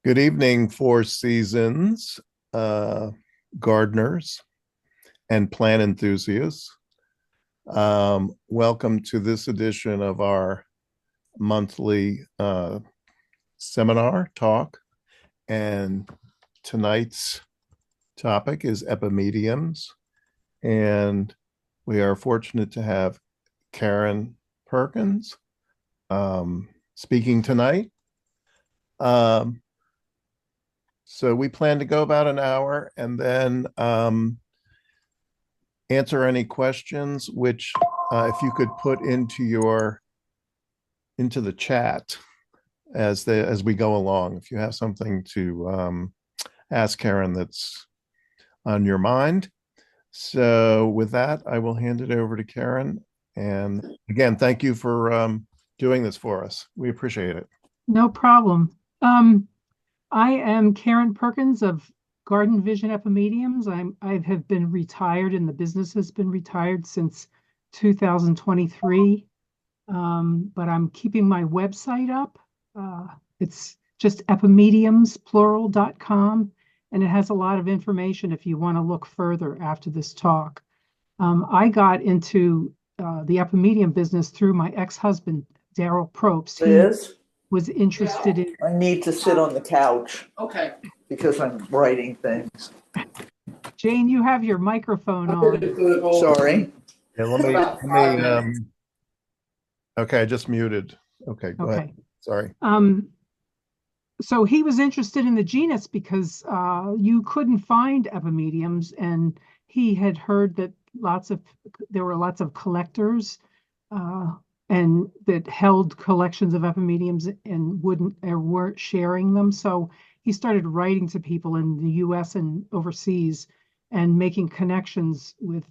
Good evening, Four Seasons, uh, gardeners and plant enthusiasts. Welcome to this edition of our monthly seminar talk. And tonight's topic is epimediums. And we are fortunate to have Karen Perkins speaking tonight. Um, so we plan to go about an hour and then answer any questions, which if you could put into the chat as we go along. If you have something to ask Karen that's on your mind. So with that, I will hand it over to Karen. And again, thank you for doing this for us. We appreciate it. No problem. I am Karen Perkins of Garden Vision Epimediums. I have been retired, and the business has been retired since 2023. But I'm keeping my website up. It's just epimediumsplural.com, and it has a lot of information if you want to look further after this talk. I got into the epimedium business through my ex-husband, Daryl Probst. He was interested in. I need to sit on the couch. Okay. Because I'm writing things. Jane, you have your microphone on. Sorry. Yeah, okay, I just muted. Okay, go ahead. Sorry. So he was interested in the genus because you couldn't find epimediums, and he had heard that there were lots of collectors and that held collections of epimediums and weren't sharing them. So he started writing to people in the US and overseas and making connections with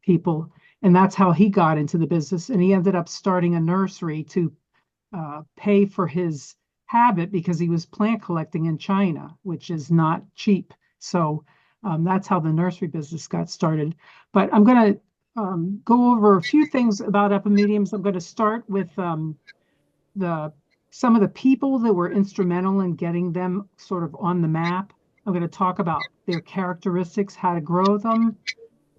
people. And that's how he got into the business. And he ended up starting a nursery to pay for his habit because he was plant collecting in China, which is not cheap. So that's how the nursery business got started. But I'm going to go over a few things about epimediums. I'm going to start with some of the people that were instrumental in getting them sort of on the map. I'm going to talk about their characteristics, how to grow them.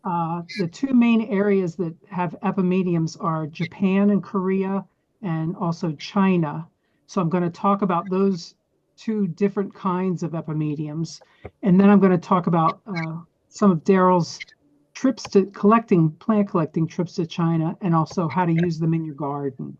The two main areas that have epimediums are Japan and Korea, and also China. So I'm going to talk about those two different kinds of epimediums. And then I'm going to talk about some of Daryl's trips to plant collecting trips to China, and also how to use them in your garden.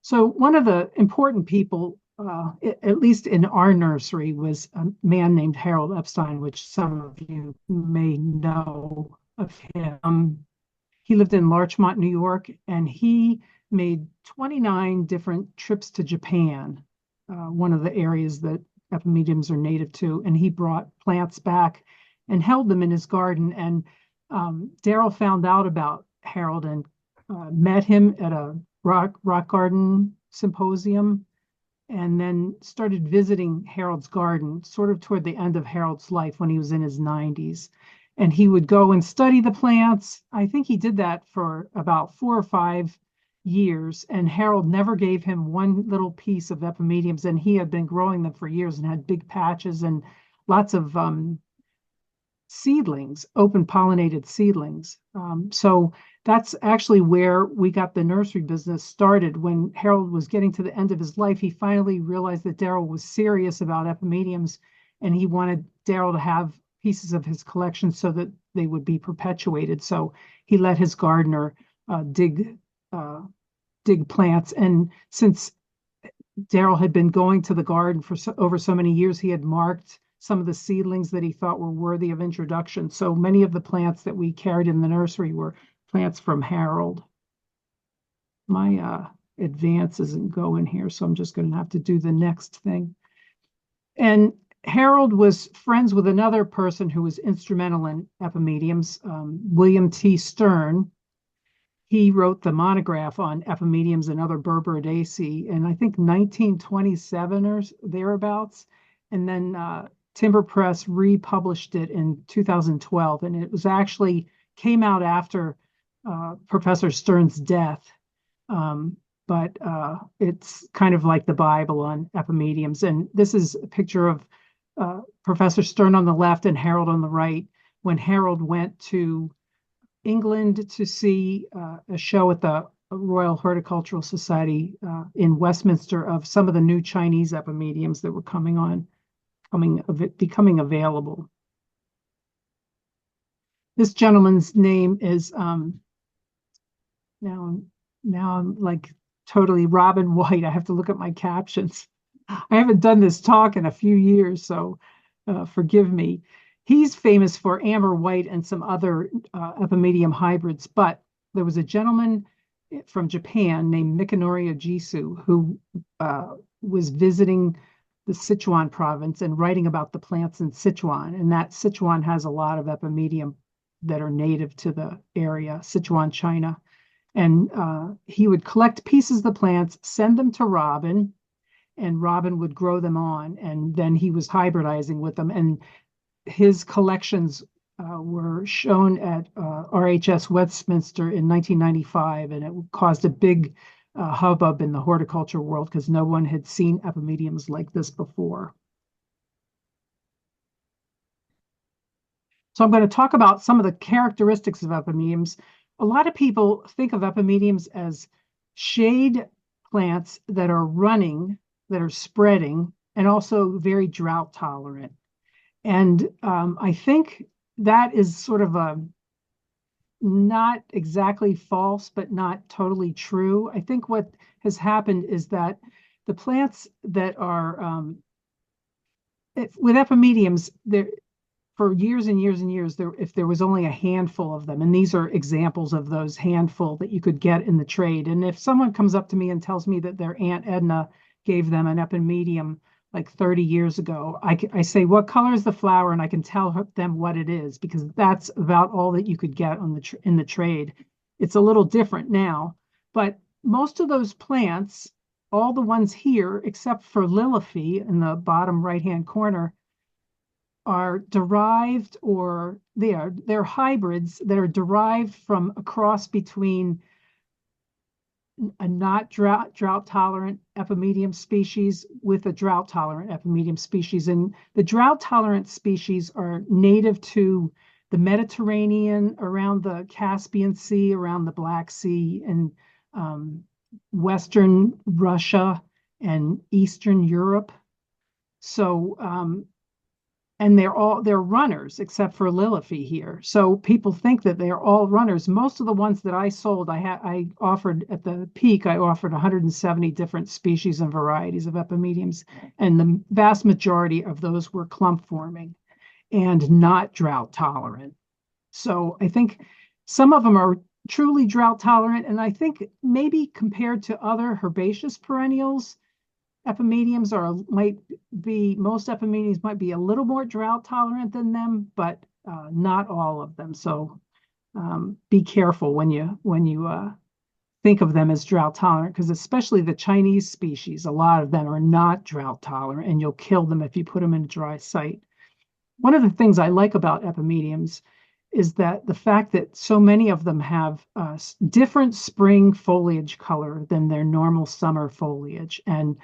So one of the important people, at least in our nursery, was a man named Harold Epstein, which some of you may know of him. He lived in Larchmont, New York, and he made 29 different trips to Japan, one of the areas that epimediums are native to, and he brought plants back and held them in his garden. And Daryl found out about Harold and met him at a rock garden symposium, and then started visiting Harold's garden sort of toward the end of Harold's life when he was in his 90s. And he would go and study the plants. I think he did that for about 4 or 5 years, and Harold never gave him one little piece of epimediums, and he had been growing them for years and had big patches and lots of seedlings, open pollinated seedlings. So that's actually where we got the nursery business started. When Harold was getting to the end of his life, he finally realized that Daryl was serious about epimediums, and he wanted Daryl to have pieces of his collection so that they would be perpetuated. So he let his gardener dig plants. And since Daryl had been going to the garden for over so many years, he had marked some of the seedlings that he thought were worthy of introduction. So many of the plants that we carried in the nursery were plants from Harold. My advance isn't going here, so I'm just going to have to do the next thing. And Harold was friends with another person who was instrumental in epimediums, William T. Stern. He wrote the monograph on epimediums and other Berberidaceae in, I think, 1927 or thereabouts. And then Timber Press republished it in 2012, and it was actually came out after Professor Stern's death. But it's kind of like the Bible on epimediums. And this is a picture of Professor Stern on the left and Harold on the right, when Harold went to England to see a show at the Royal Horticultural Society in Westminster of some of the new Chinese epimediums that were becoming available. This gentleman's name is now I'm like totally Robin White. I have to look at my captions. I haven't done this talk in a few years, so forgive me. He's famous for amber white and some other epimedium hybrids, but there was a gentleman from Japan named Mikanori Ojisu who was visiting the Sichuan province and writing about the plants in Sichuan. And that Sichuan has a lot of epimedium that are native to the area, Sichuan, China. And he would collect pieces of the plants, send them to Robin, and Robin would grow them on. And then he was hybridizing with them. And his collections were shown at RHS Westminster in 1995, and it caused a big hubbub in the horticulture world because no one had seen epimediums like this before. So I'm going to talk about some of the characteristics of epimediums. A lot of people think of epimediums as shade plants that are running, that are spreading, and also very drought tolerant. And I think that is sort of a not exactly false, but not totally true. I think what has happened is that the plants that are with epimediums, for years and years and years, if there was only a handful of them, and these are examples of those handful that you could get in the trade. And if someone comes up to me and tells me that their Aunt Edna gave them an epimedium like 30 years ago, I say, what color is the flower? And I can tell them what it is, because that's about all that you could get in the trade. It's a little different now, but most of those plants, all the ones here, except for Lilify in the bottom right-hand corner, are derived, or they're hybrids that are derived from a cross between a not drought tolerant epimedium species with a drought tolerant epimedium species. And the drought tolerant species are native to the Mediterranean, around the Caspian Sea, around the Black Sea, and Western Russia and Eastern Europe. So and they're runners, except for Lilify here. So people think that they're all runners. Most of the ones that I sold, I offered at the peak, I offered 170 different species and varieties of epimediums, and the vast majority of those were clump forming and not drought tolerant. So I think some of them are truly drought tolerant, and I think maybe compared to other herbaceous perennials, epimediums most epimediums might be a little more drought tolerant than them, but not all of them. So be careful when you think of them as drought tolerant, because especially the Chinese species, a lot of them are not drought tolerant, and you'll kill them if you put them in a dry site. One of the things I like about epimediums is that the fact that so many of them have different spring foliage color than their normal summer foliage. And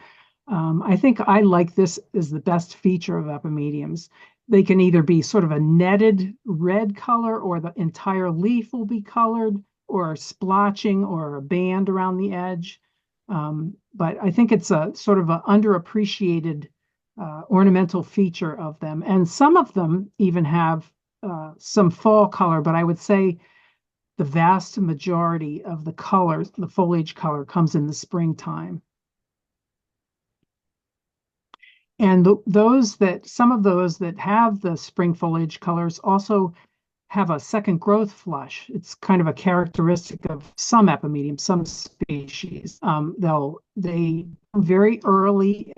I think I like this as the best feature of epimediums. They can either be sort of a netted red color, or the entire leaf will be colored, or splotching, or a band around the edge. But I think it's a sort of an underappreciated ornamental feature of them. And some of them even have some fall color, but I would say the vast majority of the colors, the foliage color, comes in the springtime. And some of those that have the spring foliage colors also have a second growth flush. It's kind of a characteristic of some epimediums, some species. They very early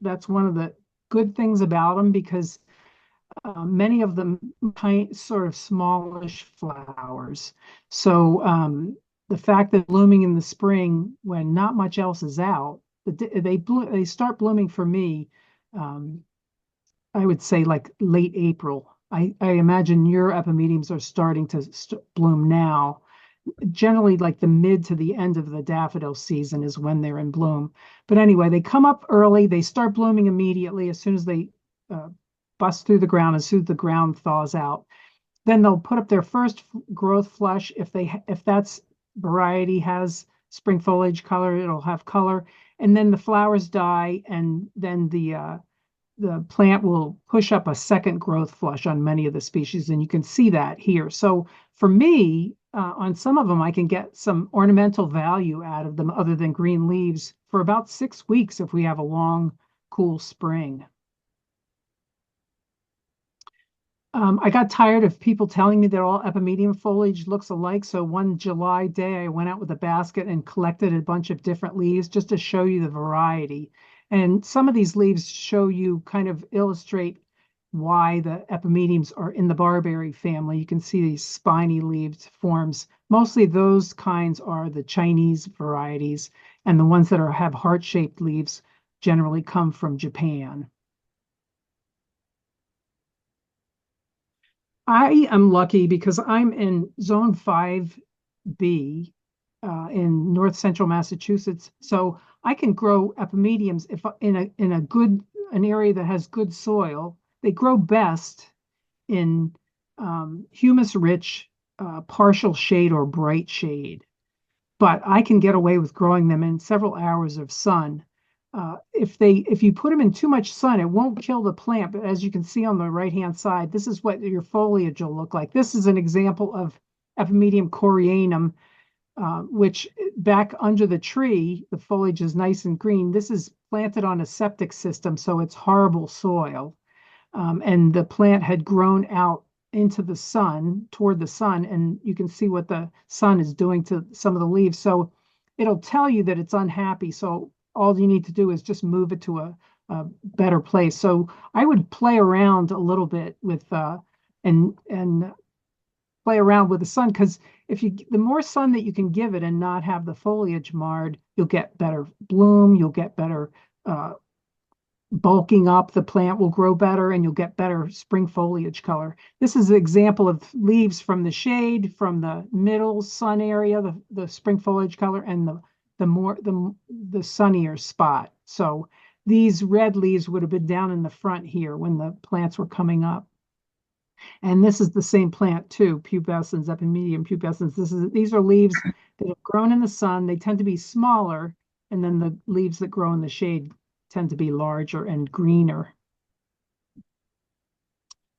that's one of the good things about them, because many of them sort of smallish flowers. So the fact that blooming in the spring when not much else is out, they start blooming for me I would say like late April. I imagine your epimediums are starting to bloom now. Generally, like the mid to the end of the daffodil season is when they're in bloom. But anyway, they come up early. They start blooming immediately as soon as they uh, bust through the ground, as soon as the ground thaws out. Then they'll put up their first growth flush. If that's variety has spring foliage color, it'll have color. And then the flowers die, and then the plant will push up a second growth flush on many of the species, and you can see that here. So for me, on some of them, I can get some ornamental value out of them other than green leaves for about 6 weeks if we have a long, cool spring. I got tired of people telling me that all epimedium foliage looks alike. So one July day, I went out with a basket and collected a bunch of different leaves just to show you the variety. And some of these leaves show you kind of illustrate why the epimediums are in the barberry family. You can see these spiny leaves forms. Mostly those kinds are the Chinese varieties, and the ones that have heart-shaped leaves generally come from Japan. I am lucky because I'm in Zone 5B in north central Massachusetts. So I can grow epimediums if in a good an area that has good soil. They grow best in humus rich, partial shade or bright shade. But I can get away with growing them in several hours of sun. If you put them in too much sun, it won't kill the plant. But as you can see on the right-hand side, this is what your foliage will look like. This is an example of Epimedium corianum, which back under the tree, the foliage is nice and green. This is planted on a septic system, so it's horrible soil. And the plant had grown out into the sun, toward the sun, and you can see what the sun is doing to some of the leaves. So it'll tell you that it's unhappy. So all you need to do is just move it to a better place. So I would play around a little bit with and play around with the sun, because the more sun that you can give it and not have the foliage marred, you'll get better bloom, you'll get better bulking up, the plant will grow better, and you'll get better spring foliage color. This is an example of leaves from the shade, from the middle sun area, the spring foliage color, and the sunnier spot. So these red leaves would have been down in the front here when the plants were coming up. And this is the same plant too, pubescens, Epimedium pubescens. These are leaves that have grown in the sun. They tend to be smaller, and then the leaves that grow in the shade tend to be larger and greener.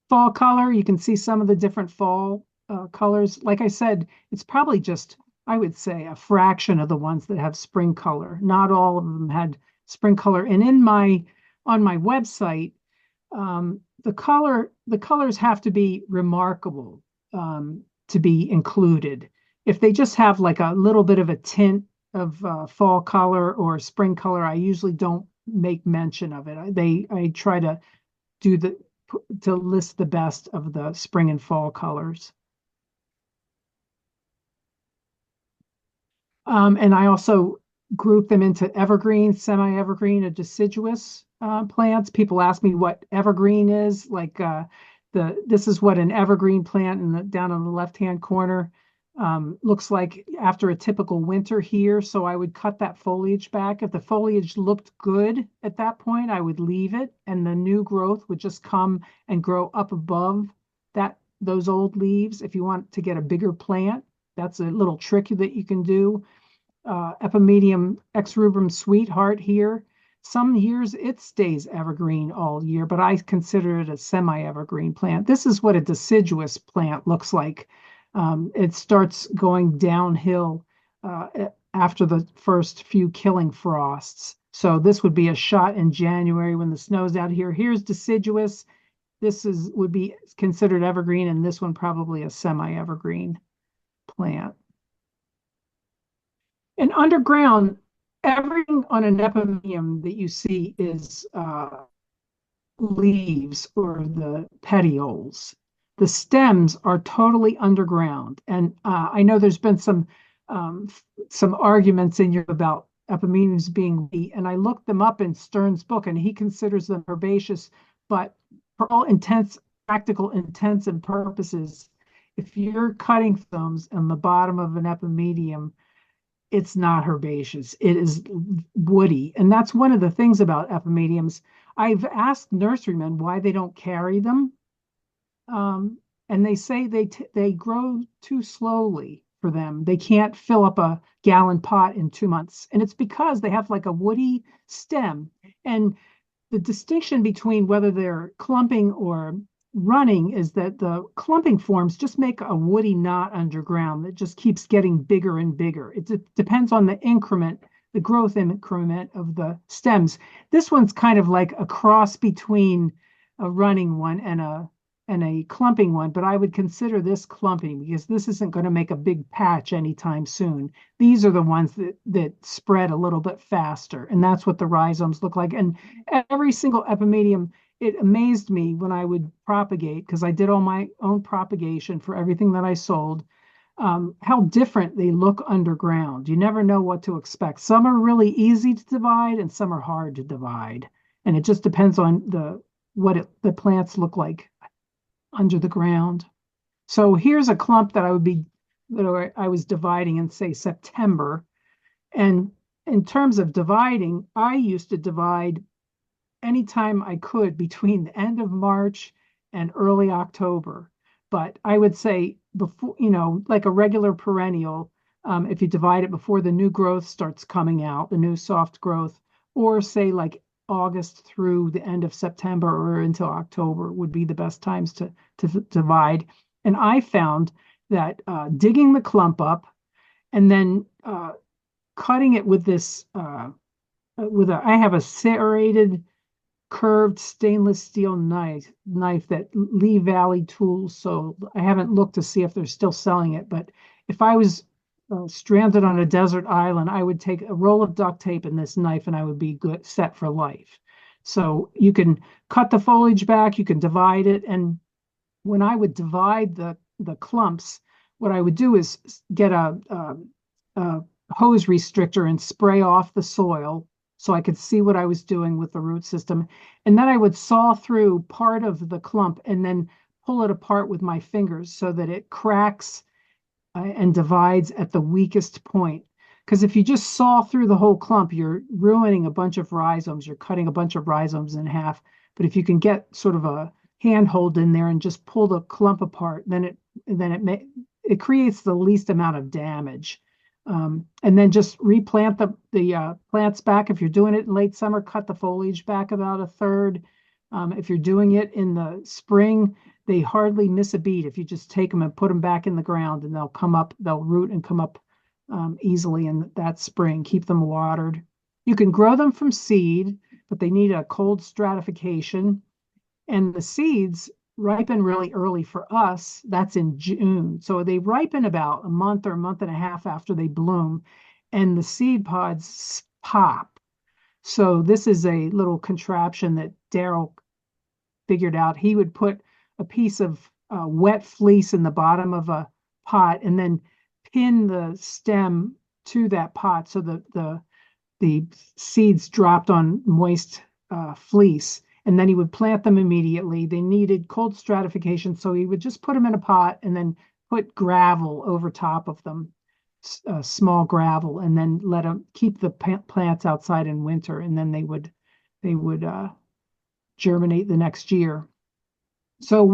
Fall color, you can see some of the different fall colors. Like I said, it's probably just, I would say, a fraction of the ones that have spring color. Not all of them had spring color. And on my website, the colors have to be remarkable to be included. If they just have like a little bit of a tint of fall color or spring color, I usually don't make mention of it. I try to list the best of the spring and fall colors. And I also group them into evergreen, semi-evergreen, and deciduous plants. People ask me what evergreen is. Like this is what an evergreen plant down on the left-hand corner looks like after a typical winter here. So I would cut that foliage back. If the foliage looked good at that point, I would leave it, and the new growth would just come and grow up above those old leaves. If you want to get a bigger plant, that's a little trick that you can do. Epimedium exrubrum sweetheart here. Some years it stays evergreen all year, but I consider it a semi-evergreen plant. This is what a deciduous plant looks like. It starts going downhill after the first few killing frosts. So this would be a shot in January when the snow's out here. Here's deciduous. This would be considered evergreen, and this one probably a semi-evergreen plant. And underground, everything on an epimedium that you see is leaves or the petioles. The stems are totally underground. And I know there's been some arguments in here about epimediums being wheat, and I looked them up in Stern's book, and he considers them herbaceous. But for all practical intents and purposes, if you're cutting films on the bottom of an epimedium, it's not herbaceous. It is woody. And that's one of the things about epimediums. I've asked nurserymen why they don't carry them. And they say they grow too slowly for them. They can't fill up a gallon pot in 2 months. And it's because they have like a woody stem. And the distinction between whether they're clumping or running is that the clumping forms just make a woody knot underground that just keeps getting bigger and bigger. It depends on the increment, the growth increment of the stems. This one's kind of like a cross between a running one and a clumping one, but I would consider this clumping because this isn't going to make a big patch anytime soon. These are the ones that spread a little bit faster, and that's what the rhizomes look like. And every single epimedium, it amazed me when I would propagate, because I did all my own propagation for everything that I sold, how different they look underground. You never know what to expect. Some are really easy to divide and some are hard to divide. And it just depends on the plants look like under the ground. So here's a clump that I was dividing in, say, September. And in terms of dividing, I used to divide anytime I could between the end of March and early October. But I would say before, like a regular perennial, if you divide it before the new growth starts coming out, the new soft growth, or say like August through the end of September or until October would be the best times to divide. And I found that digging the clump up and then cutting it with this, I have a serrated curved stainless steel knife that Lee Valley Tools sold. I haven't looked to see if they're still selling it, but if I was stranded on a desert island, I would take a roll of duct tape and this knife and I would be set for life. So you can cut the foliage back, you can divide it. And when I would divide the clumps, what I would do is get a hose restrictor and spray off the soil so I could see what I was doing with the root system. And then I would saw through part of the clump and then pull it apart with my fingers so that it cracks and divides at the weakest point. Because if you just saw through the whole clump, you're ruining a bunch of rhizomes. You're cutting a bunch of rhizomes in half. But if you can get sort of a handhold in there and just pull the clump apart, then it creates the least amount of damage. And then just replant the plants back. If you're doing it in late summer, cut the foliage back about a third. If you're doing it in the spring, they hardly miss a beat. If you just take them and put them back in the ground, and they'll root and come up easily in that spring. Keep them watered. You can grow them from seed, but they need a cold stratification. And the seeds ripen really early for us. That's in June. So they ripen about a month or a month and a half after they bloom, and the seed pods pop. So this is a little contraption that Daryl figured out. He would put a piece of wet fleece in the bottom of a pot and then pin the stem to that pot so that the seeds dropped on moist fleece. And then he would plant them immediately. They needed cold stratification, so he would just put them in a pot and then put gravel over top of them, small gravel, and then let them keep the plants outside in winter, and then they would germinate the next year. So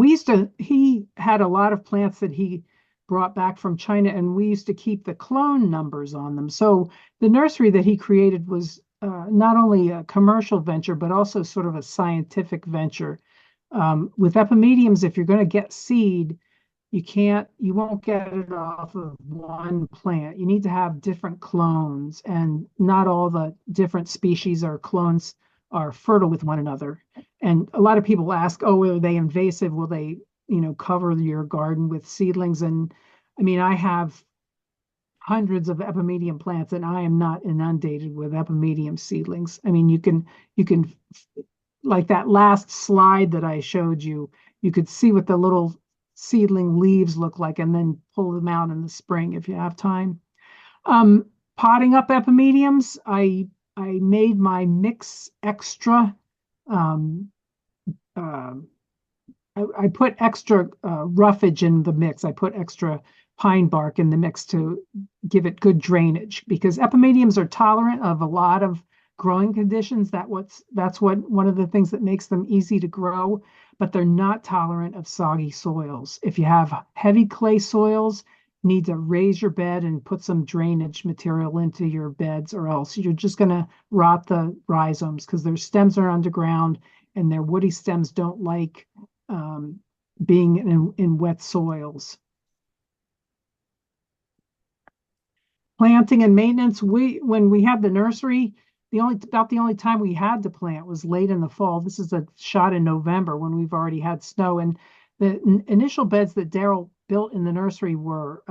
he had a lot of plants that he brought back from China, and we used to keep the clone numbers on them. So the nursery that he created was not only a commercial venture, but also sort of a scientific venture. With epimediums, if you're going to get seed, you won't get it off of one plant. You need to have different clones, and not all the different species or clones are fertile with one another. And a lot of people ask, oh, are they invasive? Will they, cover your garden with seedlings? And I mean, I have hundreds of epimedium plants, and I am not inundated with epimedium seedlings. I mean, you can, like that last slide that I showed you, you could see what the little seedling leaves look like, and then pull them out in the spring if you have time. Potting up epimediums, I made my mix extra I put extra roughage in the mix. I put extra pine bark in the mix to give it good drainage because epimediums are tolerant of a lot of growing conditions. That's what one of the things that makes them easy to grow, but they're not tolerant of soggy soils. If you have heavy clay soils, you need to raise your bed and put some drainage material into your beds, or else you're just going to rot the rhizomes because their stems are underground and their woody stems don't like being in wet soils. Planting and maintenance, when we had the nursery, the only time we had to plant was late in the fall. This is a shot in November when we've already had snow. And the initial beds that Daryl built in the nursery were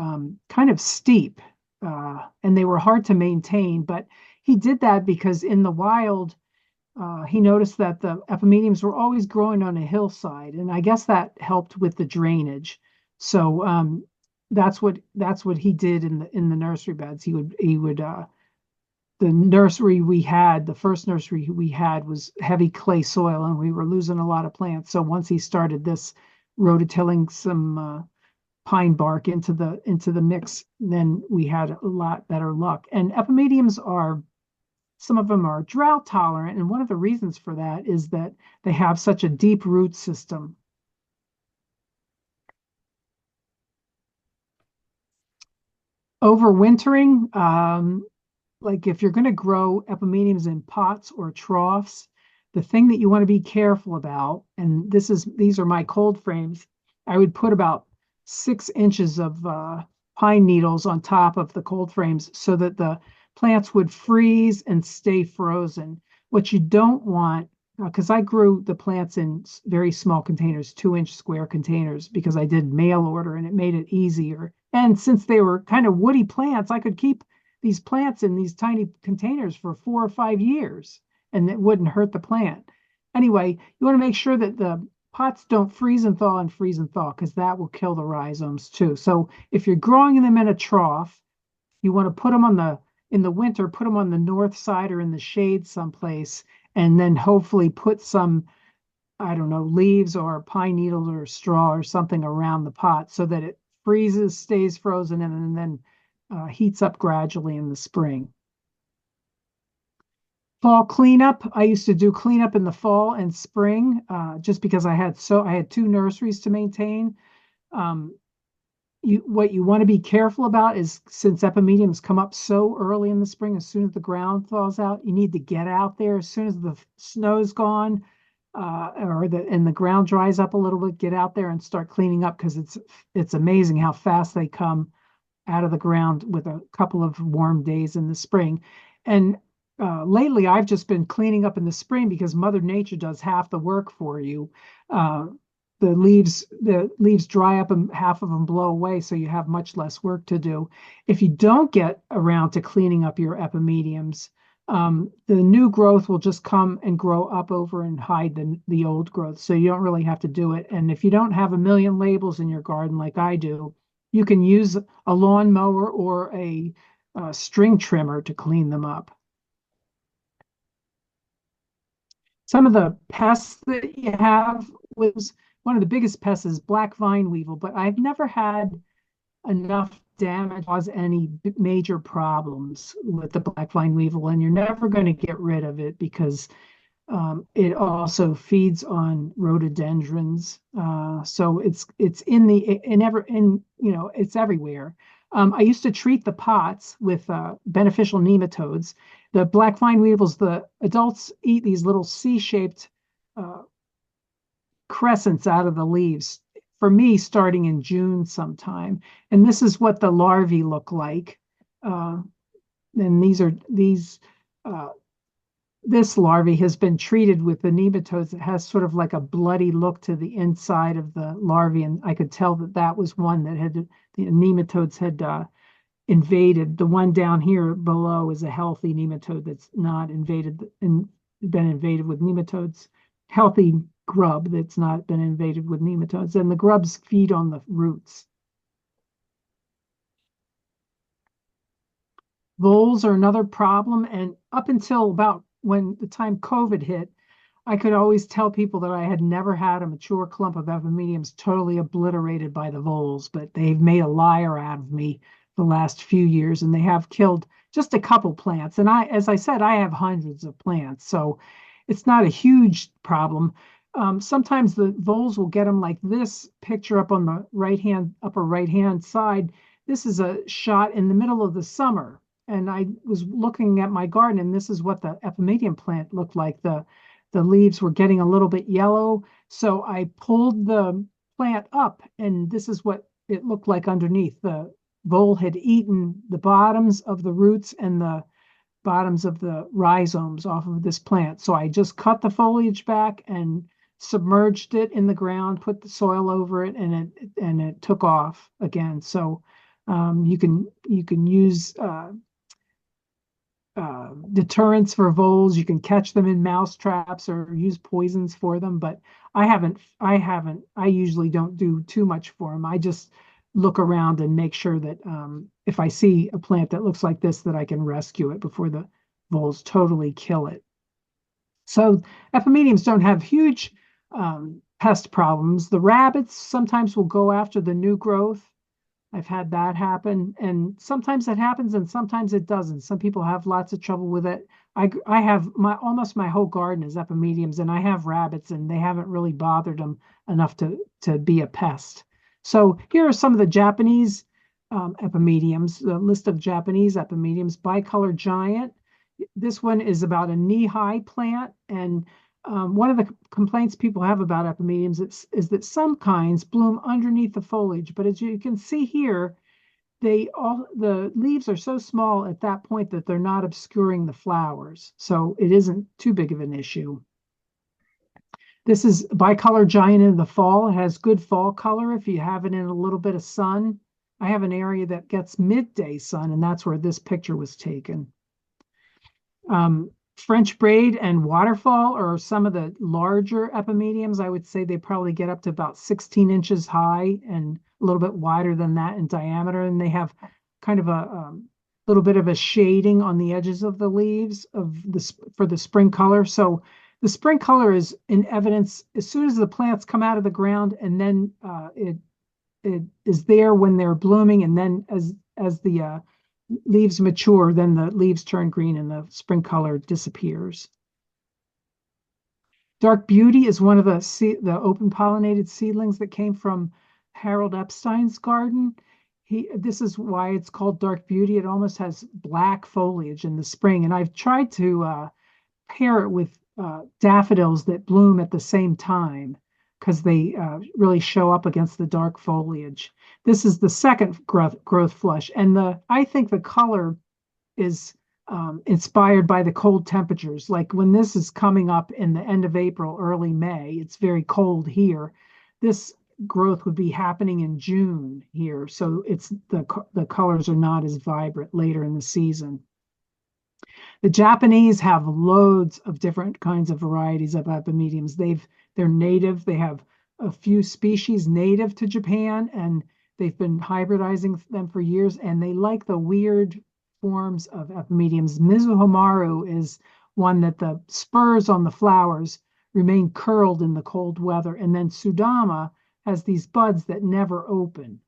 kind of steep and they were hard to maintain. But he did that because in the wild, he noticed that the epimediums were always growing on a hillside, and I guess that helped with the drainage. So that's what he did in the nursery beds. He would the nursery we had, the first nursery we had was heavy clay soil, and we were losing a lot of plants. So once he started this rototilling some pine bark into the mix, then we had a lot better luck. And epimediums are some of them are drought tolerant, and one of the reasons for that is that they have such a deep root system. Overwintering, like if you're going to grow epimediums in pots or troughs, the thing that you want to be careful about, and these are my cold frames, I would put about 6 inches of pine needles on top of the cold frames so that the plants would freeze and stay frozen. What you don't want, because I grew the plants in very small containers, 2-inch square containers, because I did mail order and it made it easier. And since they were kind of woody plants, I could keep these plants in these tiny containers for 4 or 5 years and it wouldn't hurt the plant. Anyway, you want to make sure that the pots don't freeze and thaw because that will kill the rhizomes too. So if you're growing them in a trough, you want to put them in the winter, put them on the north side or in the shade someplace, and then hopefully put some, I don't know, leaves or pine needles or straw or something around the pot so that it freezes, stays frozen, and then heats up gradually in the spring. Fall cleanup. I used to do cleanup in the fall and spring just because I had 2 nurseries to maintain. What you want to be careful about is, since epimediums come up so early in the spring, as soon as the ground thaws out, you need to get out there as soon as the snow's gone and the ground dries up a little bit. Get out there and start cleaning up because it's amazing how fast they come out of the ground with a couple of warm days in the spring. And lately, I've just been cleaning up in the spring because Mother Nature does half the work for you. The leaves dry up and half of them blow away, so you have much less work to do. If you don't get around to cleaning up your epimediums, the new growth will just come and grow up over and hide the old growth, so you don't really have to do it. And if you don't have a million labels in your garden like I do, you can use a lawnmower or a string trimmer to clean them up. Some of the pests that you have was one of the biggest pests is black vine weevil, but I've never had enough damage to cause any major problems with the black vine weevil, and you're never going to get rid of it because it also feeds on rhododendrons. So it's it's everywhere. I used to treat the pots with beneficial nematodes. The black vine weevils, the adults eat these little C-shaped crescents out of the leaves, for me, starting in June sometime. And this is what the larvae look like. And this larvae has been treated with the nematodes. It has sort of like a bloody look to the inside of the larvae, and I could tell that was one that the nematodes had invaded. The one down here below is a healthy nematode that's not invaded and been invaded with nematodes. Healthy grub that's not been invaded with nematodes, and the grubs feed on the roots. Voles are another problem, and up until about when the time COVID hit, I could always tell people that I had never had a mature clump of epimediums totally obliterated by the voles, but they've made a liar out of me the last few years, and they have killed just a couple plants. And as I said, I have hundreds of plants, so it's not a huge problem. Sometimes the voles will get them like this picture up on the upper right hand side. This is a shot in the middle of the summer, and I was looking at my garden, and this is what the epimedium plant looked like. The leaves were getting a little bit yellow, so I pulled the plant up, and this is what it looked like underneath. The vole had eaten the bottoms of the roots and the bottoms of the rhizomes off of this plant. So I just cut the foliage back and submerged it in the ground, put the soil over it, and it took off again. So you can use deterrents for voles. You can catch them in mouse traps or use poisons for them, but I usually don't do too much for them. I just look around and make sure that if I see a plant that looks like this, that I can rescue it before the voles totally kill it. So epimediums don't have huge pest problems. The rabbits sometimes will go after the new growth. I've had that happen, and sometimes it happens and sometimes it doesn't. Some people have lots of trouble with it. I have almost my whole garden is epimediums, and I have rabbits, and they haven't really bothered them enough to be a pest. So here are some of the Japanese epimediums, the list of Japanese epimediums. Bicolor giant. This one is about a knee-high plant, and one of the complaints people have about epimediums is that some kinds bloom underneath the foliage, but as you can see here, the leaves are so small at that point that they're not obscuring the flowers, so it isn't too big of an issue. This is bicolor giant in the fall. It has good fall color if you have it in a little bit of sun. I have an area that gets midday sun, and that's where this picture was taken. French braid and waterfall are some of the larger epimediums. I would say they probably get up to about 16 inches high and a little bit wider than that in diameter. And they have kind of a little bit of a shading on the edges of the leaves for the spring color. So the spring color is in evidence as soon as the plants come out of the ground, and then it is there when they're blooming. And then as the leaves mature, then the leaves turn green and the spring color disappears. Dark Beauty is one of the open pollinated seedlings that came from Harold Epstein's garden. This is why it's called Dark Beauty. It almost has black foliage in the spring, and I've tried to pair it with daffodils that bloom at the same time because they really show up against the dark foliage. This is the second growth flush, and I think the color is inspired by the cold temperatures. Like when this is coming up in the end of April, early May, it's very cold here. This growth would be happening in June here, so the colors are not as vibrant later in the season. The Japanese have loads of different kinds of varieties of epimediums. They're native. They have a few species native to Japan, and they've been hybridizing them for years, and they like the weird forms of epimediums. Mizuhomaru is one that the spurs on the flowers remain curled in the cold weather, and then Sudama has these buds that never open.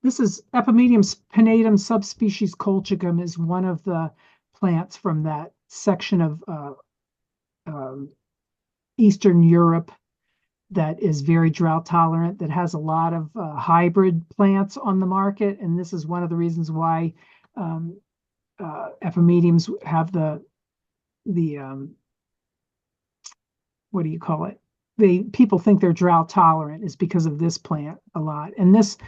This is Epimedium pinnatum subspecies colchicum is one of the plants from that section of Eastern Europe that is very drought tolerant, that has a lot of hybrid plants on the market. And this is one of the reasons why epimediums have the what do you call it? People think they're drought tolerant is because of this plant a lot. And this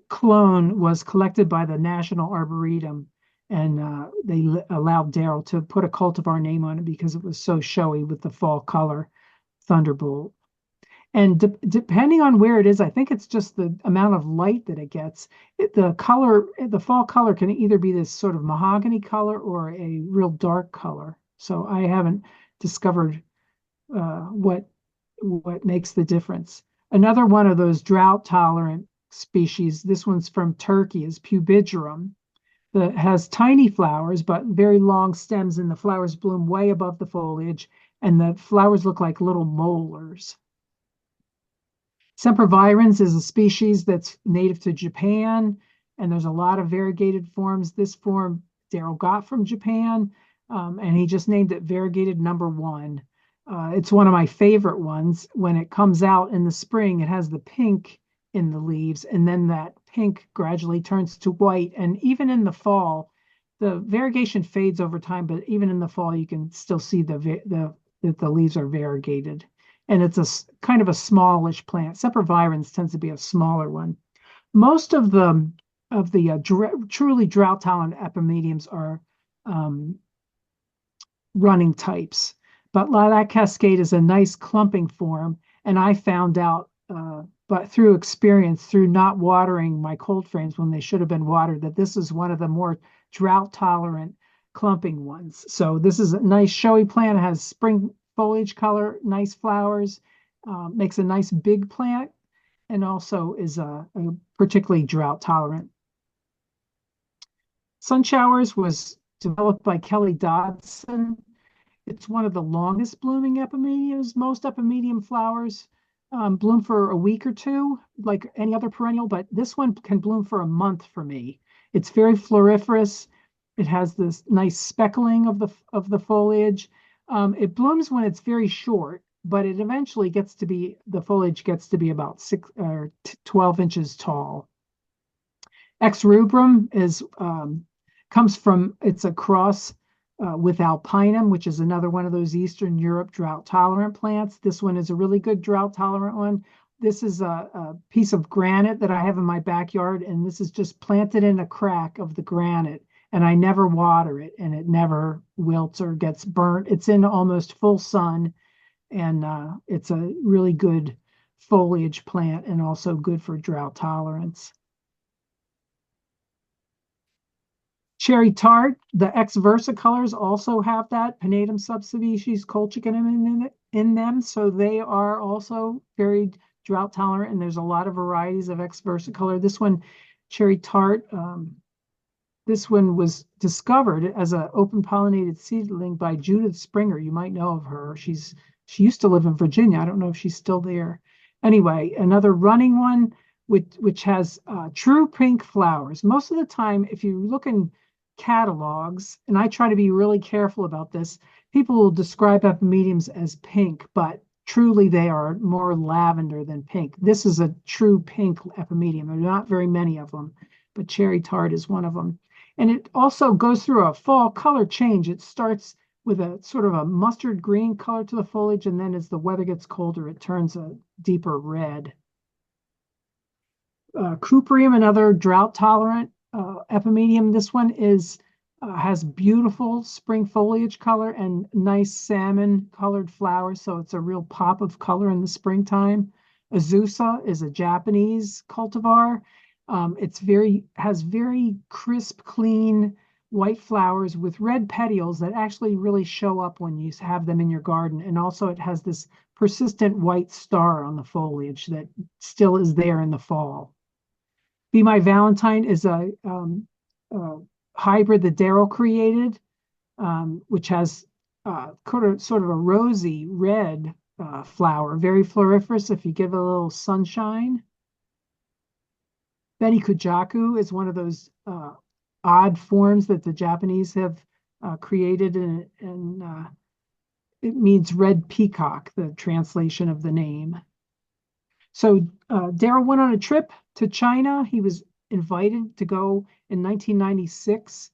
clone was collected by the National Arboretum, and they allowed Daryl to put a cultivar name on it because it was so showy with the fall color, Thunderbolt. And depending on where it is, I think it's just the amount of light that it gets. The fall color can either be this sort of mahogany color or a real dark color. So I haven't discovered what makes the difference. Another one of those drought tolerant species, this one's from Turkey, is Pubigerum. that has tiny flowers, but very long stems, and the flowers bloom way above the foliage, and the flowers look like little molars. Sempervirens is a species that's native to Japan, and there's a lot of variegated forms. This form Daryl got from Japan, and he just named it variegated number 1. It's one of my favorite ones. When it comes out in the spring, it has the pink in the leaves, and then that pink gradually turns to white. And even in the fall, the variegation fades over time, but even in the fall, you can still see that the leaves are variegated. And it's a kind of a smallish plant. Sempervirens tends to be a smaller one. Most of the truly drought tolerant epimediums are running types, but Lilac Cascade is a nice clumping form. And I found out, but through experience, through not watering my cold frames when they should have been watered, that this is one of the more drought tolerant clumping ones. So this is a nice showy plant. It has spring foliage color, nice flowers, makes a nice big plant, and also is a particularly drought tolerant. Sunshowers was developed by Kelly Dodson. It's one of the longest blooming epimediums. Most epimedium flowers bloom for a week or two, like any other perennial, but this one can bloom for a month for me. It's very floriferous. It has this nice speckling of the foliage. It blooms when it's very short, but it eventually gets to be, the foliage gets to be about 6 or 12 inches tall. Ex rubrum is comes from, it's a cross with alpinum, which is another one of those Eastern Europe drought tolerant plants. This one is a really good drought tolerant one. This is a piece of granite that I have in my backyard, and this is just planted in a crack of the granite, and I never water it, and it never wilts or gets burnt. It's in almost full sun, and it's a really good foliage plant and also good for drought tolerance. Cherry tart, the ex versicolors also have that Epimedium subspecies colchicum in them, so they are also very drought tolerant, and there's a lot of varieties of ex versicolor. This one, cherry tart, this one was discovered as an open pollinated seedling by Judith Springer. You might know of her. She used to live in Virginia. I don't know if she's still there. Anyway, another running one which has true pink flowers. Most of the time, if you look in catalogs, and I try to be really careful about this, people will describe epimediums as pink, but truly they are more lavender than pink. This is a true pink epimedium. There are not very many of them, but cherry tart is one of them. And it also goes through a fall color change. It starts with a sort of a mustard green color to the foliage, and then as the weather gets colder, it turns a deeper red. Cuprium, another drought tolerant epimedium. This one has beautiful spring foliage color and nice salmon colored flowers, so it's a real pop of color in the springtime. Azusa is a Japanese cultivar. Has very crisp, clean white flowers with red petioles that actually really show up when you have them in your garden. And also it has this persistent white star on the foliage that still is there in the fall. Be My Valentine is a hybrid that Daryl created, which has sort of a rosy red flower, very floriferous if you give it a little sunshine. Beni Kujaku is one of those odd forms that the Japanese have created, and it means red peacock, the translation of the name. So Daryl went on a trip to China. He was invited to go in 1996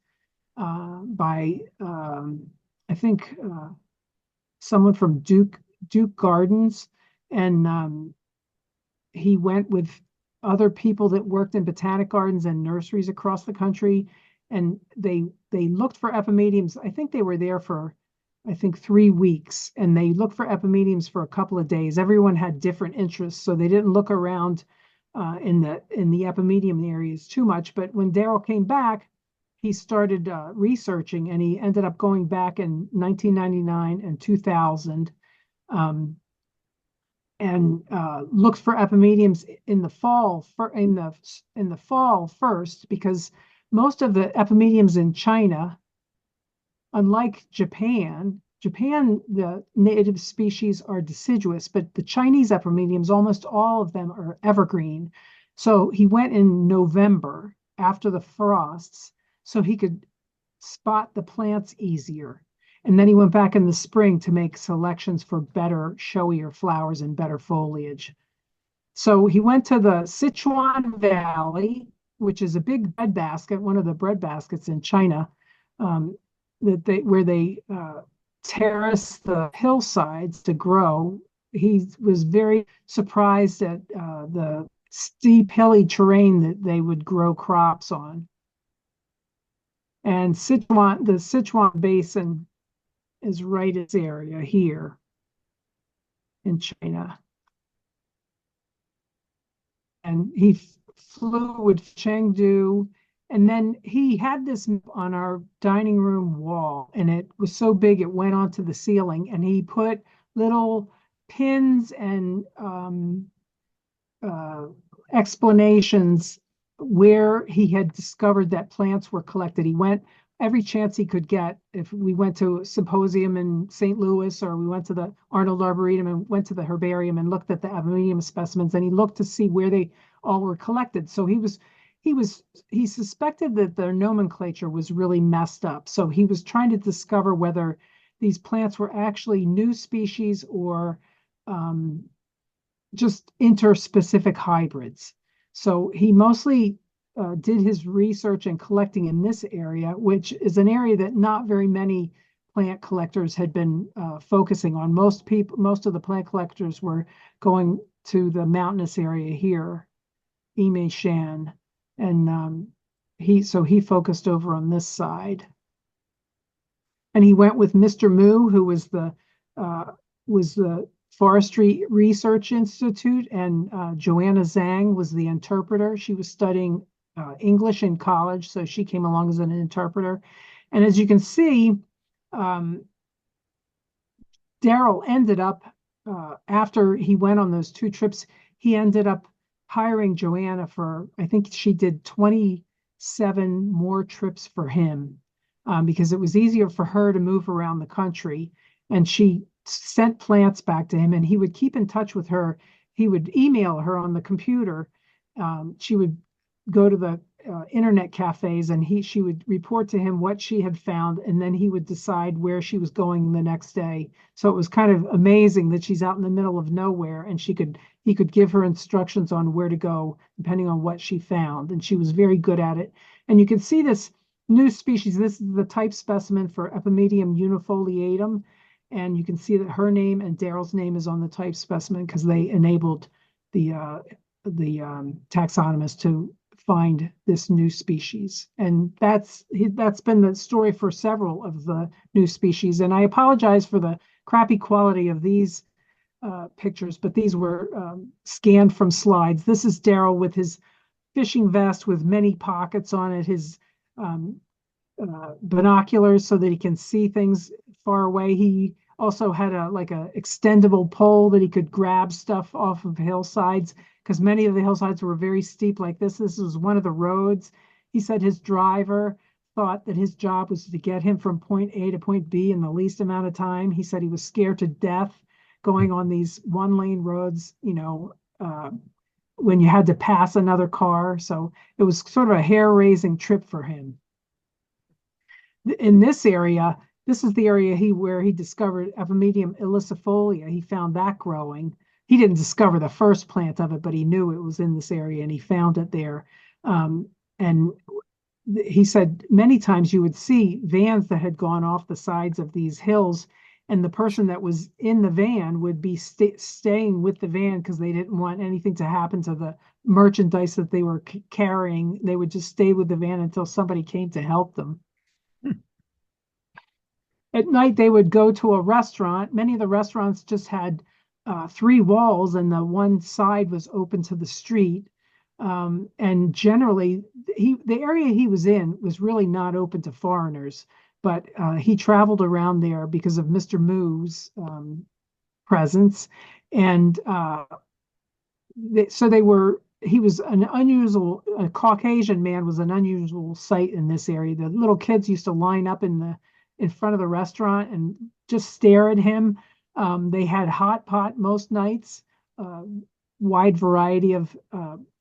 by, I think, someone from Duke Gardens. And he went with other people that worked in botanic gardens and nurseries across the country. And they looked for epimediums. I think they were there for 3 weeks, and they looked for epimediums for a couple of days. Everyone had different interests, so they didn't look around in the epimedium areas too much. But when Daryl came back, he started researching, and he ended up going back in 1999 and 2000, and looked for epimediums in the fall first, because most of the epimediums in China, unlike Japan, the native species are deciduous, but the Chinese epimediums, almost all of them are evergreen. So he went in November after the frosts so he could spot the plants easier. And then he went back in the spring to make selections for better, showier flowers and better foliage. So he went to the Sichuan Valley, which is a big breadbasket, one of the breadbaskets in China, um, where they terrace the hillsides to grow. He was very surprised at the steep, hilly terrain that they would grow crops on. And the Sichuan Basin is right in this area here in China. And he flew with Chengdu. And then he had this on our dining room wall, and it was so big it went onto the ceiling. And he put little pins and explanations where he had discovered that plants were collected. He went every chance he could get. If we went to a symposium in St. Louis, or we went to the Arnold Arboretum and went to the herbarium and looked at the Epimedium specimens, and he looked to see where they all were collected. So he suspected that their nomenclature was really messed up. So he was trying to discover whether these plants were actually new species or just interspecific hybrids. So he mostly did his research and collecting in this area, which is an area that not very many plant collectors had been focusing on. Most of the plant collectors were going to the mountainous area here, Shan, and he focused over on this side. And he went with Mr. Mu, who was the Forestry Research Institute, and Joanna Zhang was the interpreter. She was studying English in college, so she came along as an interpreter. And as you can see, Daryl ended up, after he went on those 2 trips, he ended up hiring Joanna for, I think she did 27 more trips for him, because it was easier for her to move around the country. And she sent plants back to him, and he would keep in touch with her. He would email her on the computer. She would go to the internet cafes, and she would report to him what she had found, and then he would decide where she was going the next day. So it was kind of amazing that she's out in the middle of nowhere, and he could give her instructions on where to go depending on what she found, and she was very good at it. And you can see this new species. This is the type specimen for Epimedium unifoliatum. And you can see that her name and Daryl's name is on the type specimen because they enabled the taxonomist to find this new species. And that's been the story for several of the new species. And I apologize for the crappy quality of these pictures, but these were scanned from slides. This is Daryl with his fishing vest with many pockets on it, his binoculars so that he can see things far away. He also had a extendable pole that he could grab stuff off of hillsides, because many of the hillsides were very steep like this. This was one of the roads. He said his driver thought that his job was to get him from point A to point B in the least amount of time. He said he was scared to death going on these 1-lane roads, when you had to pass another car. So it was sort of a hair-raising trip for him. In this area, this is the area where he discovered Epimedium ilicifolia. He found that growing. He didn't discover the first plant of it, but he knew it was in this area, and he found it there. And he said many times you would see vans that had gone off the sides of these hills, and the person that was in the van would be staying with the van because they didn't want anything to happen to the merchandise that they were carrying. They would just stay with the van until somebody came to help them. At night, they would go to a restaurant. Many of the restaurants just had 3 walls, and the one side was open to the street. And generally, the area he was in was really not open to foreigners, but he traveled around there because of Mr. Mu's presence. And so they were he was an unusual, a Caucasian man was an unusual sight in this area. The little kids used to line up in front of the restaurant and just stare at him. They had hot pot most nights, wide variety of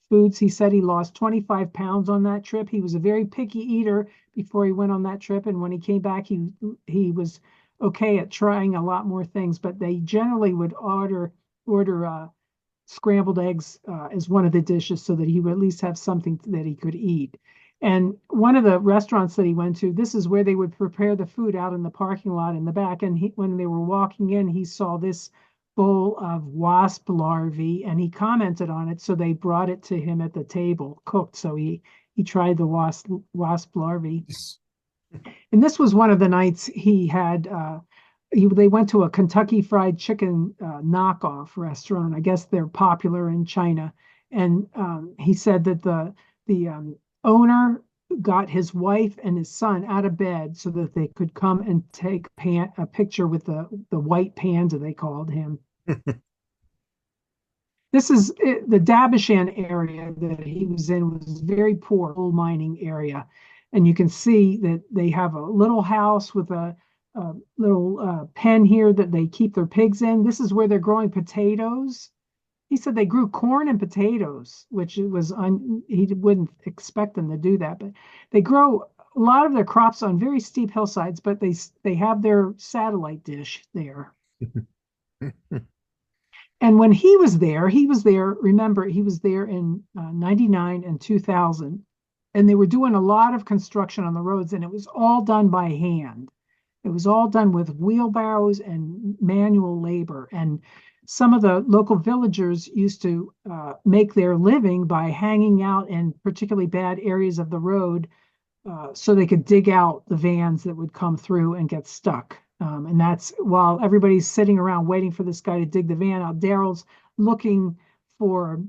foods. He said he lost 25 pounds on that trip. He was a very picky eater before he went on that trip, and when he came back, he was okay at trying a lot more things. But they generally would order scrambled eggs as one of the dishes so that he would at least have something that he could eat. And one of the restaurants that he went to, this is where they would prepare the food out in the parking lot in the back. And when they were walking in, he saw this bowl of wasp larvae and he commented on it. So they brought it to him at the table, cooked. So he tried the wasp larvae. And this was one of the nights he had they went to a Kentucky Fried Chicken knockoff restaurant. I guess they're popular in China. And he said that the owner got his wife and his son out of bed so that they could come and take a picture with the white panda, they called him. This is the Dabashan area that he was in was very poor coal mining area. And you can see that they have a little house with a little pen here that they keep their pigs in. This is where they're growing potatoes. He said they grew corn and potatoes, which was he wouldn't expect them to do that, but they grow a lot of their crops on very steep hillsides, but they have their satellite dish there. And when he was there, remember, he was there in 99 and 2000, and they were doing a lot of construction on the roads, and it was all done by hand. It was all done with wheelbarrows and manual labor. And some of the local villagers used to make their living by hanging out in particularly bad areas of the road so they could dig out the vans that would come through and get stuck. And that's while everybody's sitting around waiting for this guy to dig the van out, Daryl's looking for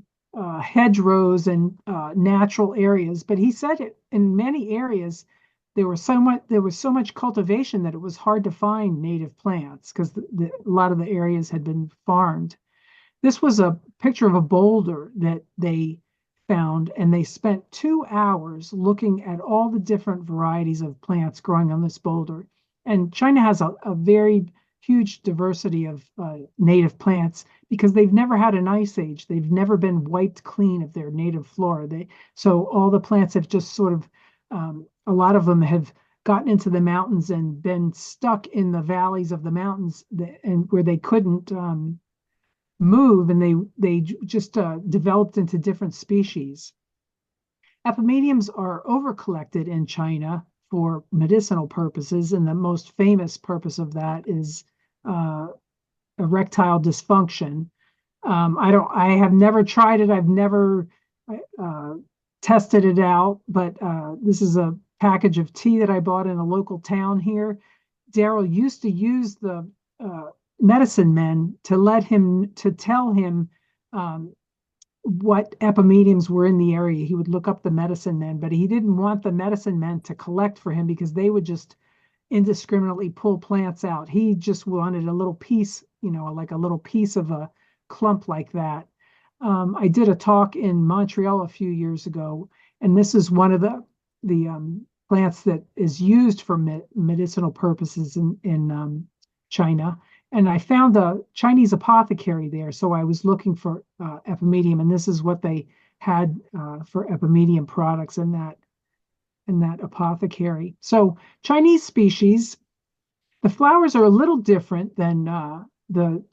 hedgerows and natural areas. But he said it in many areas, there was so much cultivation that it was hard to find native plants because a lot of the areas had been farmed. This was a picture of a boulder that they found, and they spent 2 hours looking at all the different varieties of plants growing on this boulder. And China has a very huge diversity of native plants because they've never had an ice age. They've never been wiped clean of their native flora. So all the plants have just sort of a lot of them have gotten into the mountains and been stuck in the valleys of the mountains and where they couldn't move, and they just developed into different species. Epimediums are over-collected in China for medicinal purposes, and the most famous purpose of that is erectile dysfunction. I have never tried it. I've never tested it out, but this is a package of tea that I bought in a local town here. Daryl used to use the medicine men to tell him what epimediums were in the area. He would look up the medicine men, but he didn't want the medicine men to collect for him because they would just indiscriminately pull plants out. He just wanted a little piece, like a little piece of a clump like that. I did a talk in Montreal a few years ago, and this is one of the plants that is used for medicinal purposes in China. And I found a Chinese apothecary there, so I was looking for epimedium, and this is what they had for epimedium products in that apothecary. So Chinese species, the flowers are a little different than the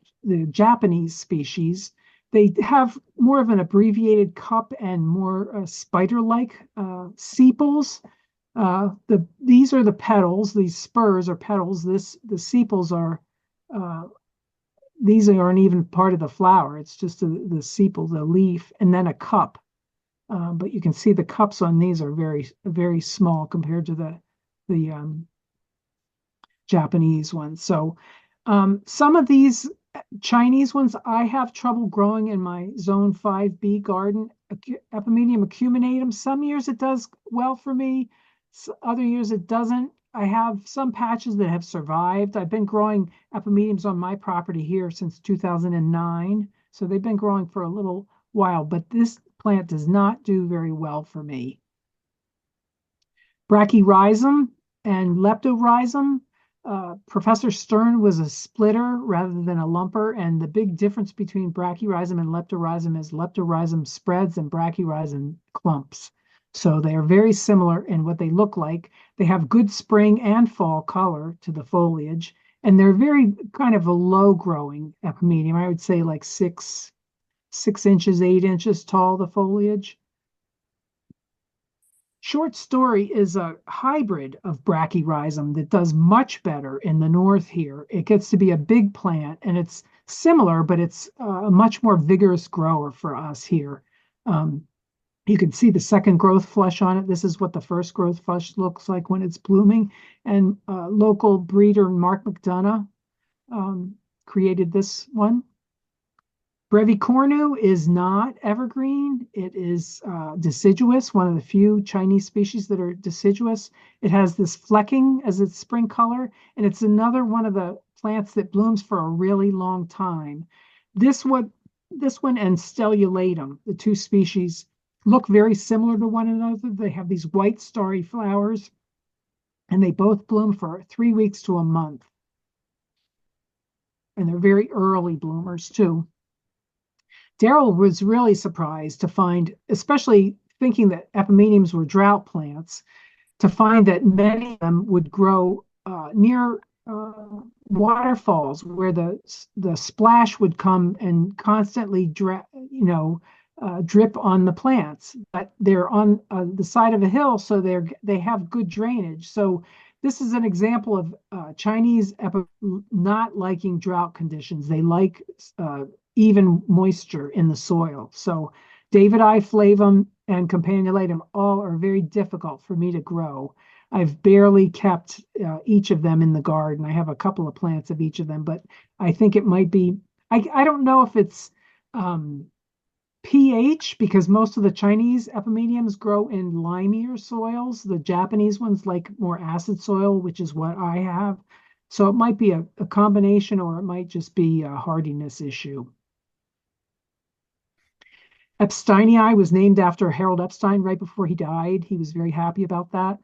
Japanese species. They have more of an abbreviated cup and more spider-like sepals. These are the petals. These spurs are petals. The sepals are these aren't even part of the flower. It's just the sepal, the leaf, and then a cup. But you can see the cups on these are very, very small compared to the Japanese ones. So some of these Chinese ones I have trouble growing in my Zone 5B garden. Epimedium acuminatum. Some years it does well for me. Other years it doesn't. I have some patches that have survived. I've been growing epimediums on my property here since 2009. So they've been growing for a little while. But this plant does not do very well for me. Brachyrhizum and leptorhizum. Professor Stern was a splitter rather than a lumper, and the big difference between brachyrhizum and leptorhizum is leptorhizum spreads and brachyrhizum clumps. So they are very similar in what they look like. They have good spring and fall color to the foliage, and they're very kind of a low growing epimedium. I would say like 6 inches, 8 inches tall, the foliage. Short Story is a hybrid of brachyrhizum that does much better in the north here. It gets to be a big plant, and it's similar, but it's a much more vigorous grower for us here. You can see the second growth flush on it. This is what the first growth flush looks like when it's blooming. And local breeder Mark McDonough created this one. Brevicornu is not evergreen. It is deciduous, one of the few Chinese species that are deciduous. It has this flecking as its spring color, and it's another one of the plants that blooms for a really long time. This one and Stellulatum, the two species, look very similar to one another. They have these white starry flowers, and they both bloom for 3 weeks to a month. And they're very early bloomers too. Daryl was really surprised to find, especially thinking that epimediums were drought plants, to find that many of them would grow near waterfalls where the splash would come and constantly drip on the plants. But they're on the side of a hill, so they have good drainage. So this is an example of Chinese not liking drought conditions. They like even moisture in the soil. So David I. flavum and Campanulatum all are very difficult for me to grow. I've barely kept each of them in the garden. I have a couple of plants of each of them, but I think it might be, I don't know if it's pH, because most of the Chinese epimediums grow in limier soils. The Japanese ones like more acid soil, which is what I have. So it might be a combination, or it might just be a hardiness issue. Epsteinii was named after Harold Epstein right before he died. He was very happy about that.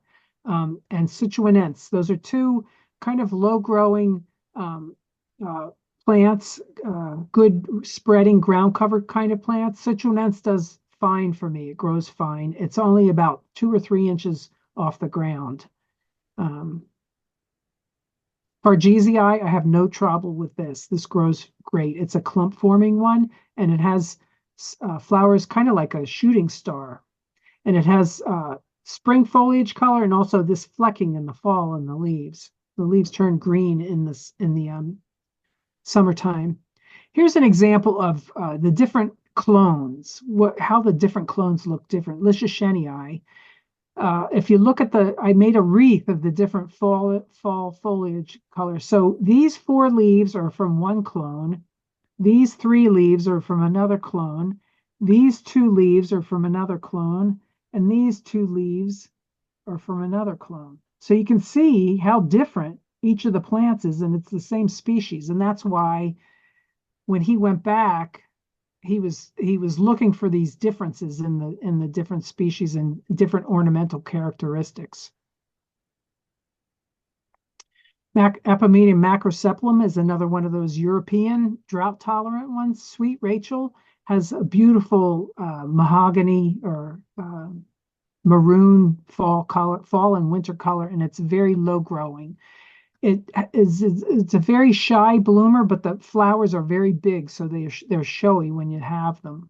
And Sichuanense, those are two kind of low-growing plants, good spreading ground cover kind of plants. Sichuanense does fine for me. It grows fine. It's only about 2 or 3 inches off the ground. Fargesii, I have no trouble with this. This grows great. It's a clump forming one, and it has flowers kind of like a shooting star, and it has spring foliage color and also this flecking in the fall in the leaves. The leaves turn green in the summertime. Here's an example of the different clones, how the different clones look different. Lycianii. If you look at I made a wreath of the different fall foliage colors. So these 4 leaves are from one clone. These 3 leaves are from another clone. These 2 leaves are from another clone. And these 2 leaves are from another clone. So you can see how different each of the plants is, and it's the same species. And that's why when he went back, he was looking for these differences in the different species and different ornamental characteristics. Epimedium macrocephalum is another one of those European drought-tolerant ones. Sweet Rachel has a beautiful mahogany or maroon fall and winter color, and it's very low growing. It's a very shy bloomer, but the flowers are very big, so they're showy when you have them.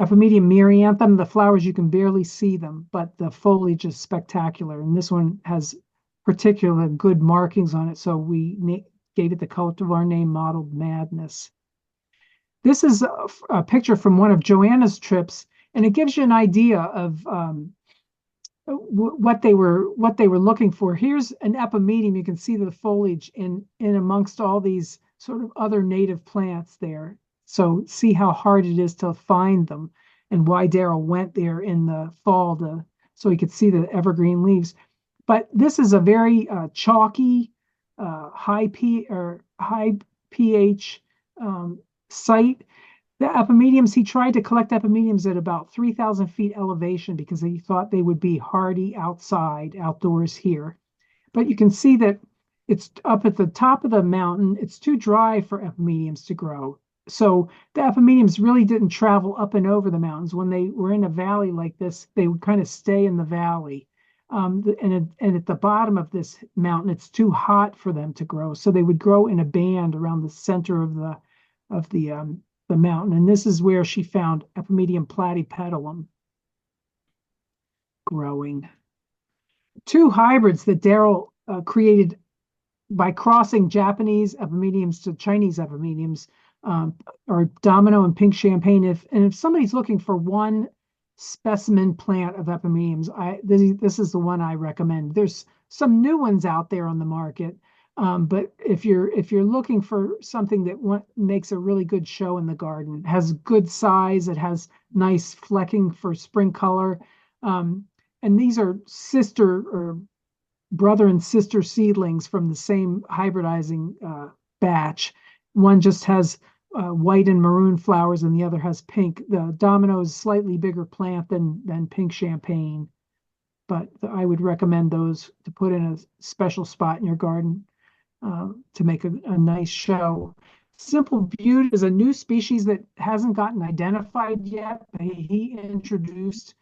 Epimedium mirianthum, the flowers you can barely see them, but the foliage is spectacular, and this one has particular good markings on it, so we gave it the cultivar name Mottled Madness. This is a picture from one of Joanna's trips, and it gives you an idea of what they were looking for. Here's an epimedium. You can see the foliage in amongst all these sort of other native plants there. So see how hard it is to find them, and why Daryl went there in the fall so he could see the evergreen leaves. But this is a very chalky, high pH site. The epimediums, he tried to collect epimediums at about 3,000 feet elevation because he thought they would be hardy outdoors here. But you can see that it's up at the top of the mountain. It's too dry for epimediums to grow. So the epimediums really didn't travel up and over the mountains. When they were in a valley like this, they would kind of stay in the valley. And at the bottom of this mountain, it's too hot for them to grow. So they would grow in a band around the center of the mountain. And this is where she found Epimedium platypetalum growing. Two hybrids that Daryl created by crossing Japanese epimediums to Chinese epimediums, or domino and pink champagne. If somebody's looking for one specimen plant of epimediums, this is the one I recommend. There's some new ones out there on the market, but if you're looking for something that makes a really good show in the garden, has good size, it has nice flecking for spring color, and these are sister or brother and sister seedlings from the same hybridizing batch. One just has white and maroon flowers, and the other has pink. The domino is a slightly bigger plant than pink champagne, but I would recommend those to put in a special spot in your garden to make a nice show. Simple Beauty is a new species that hasn't gotten identified yet. He introduced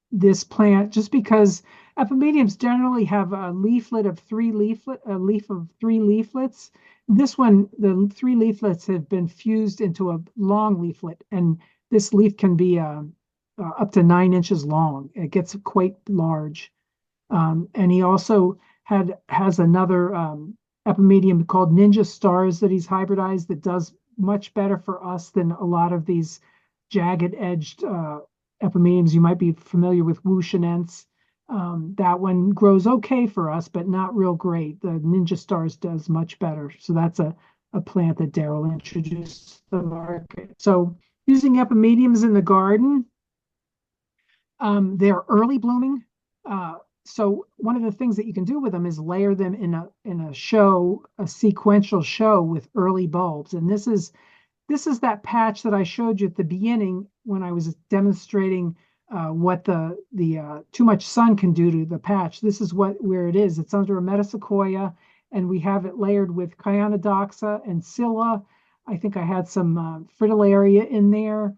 this plant just because epimediums generally have a leaf of three leaflets. This one, the three leaflets have been fused into a long leaflet, and this leaf can be up to 9 inches long. It gets quite large. And he also has another epimedium called Ninja Stars that he's hybridized that does much better for us than a lot of these jagged edged epimediums. You might be familiar with Wuchenense. That one grows okay for us, but not real great. The Ninja Stars does much better. So that's a plant that Daryl introduced to the market. So using epimediums in the garden, they're early blooming. So one of the things that you can do with them is layer them in a sequential show with early bulbs. And this is that patch that I showed you at the beginning when I was demonstrating what the too much sun can do to the patch. This is where it is. It's under a metasequoia, and we have it layered with Chionodoxa and Scilla. I think I had some fritillaria in there,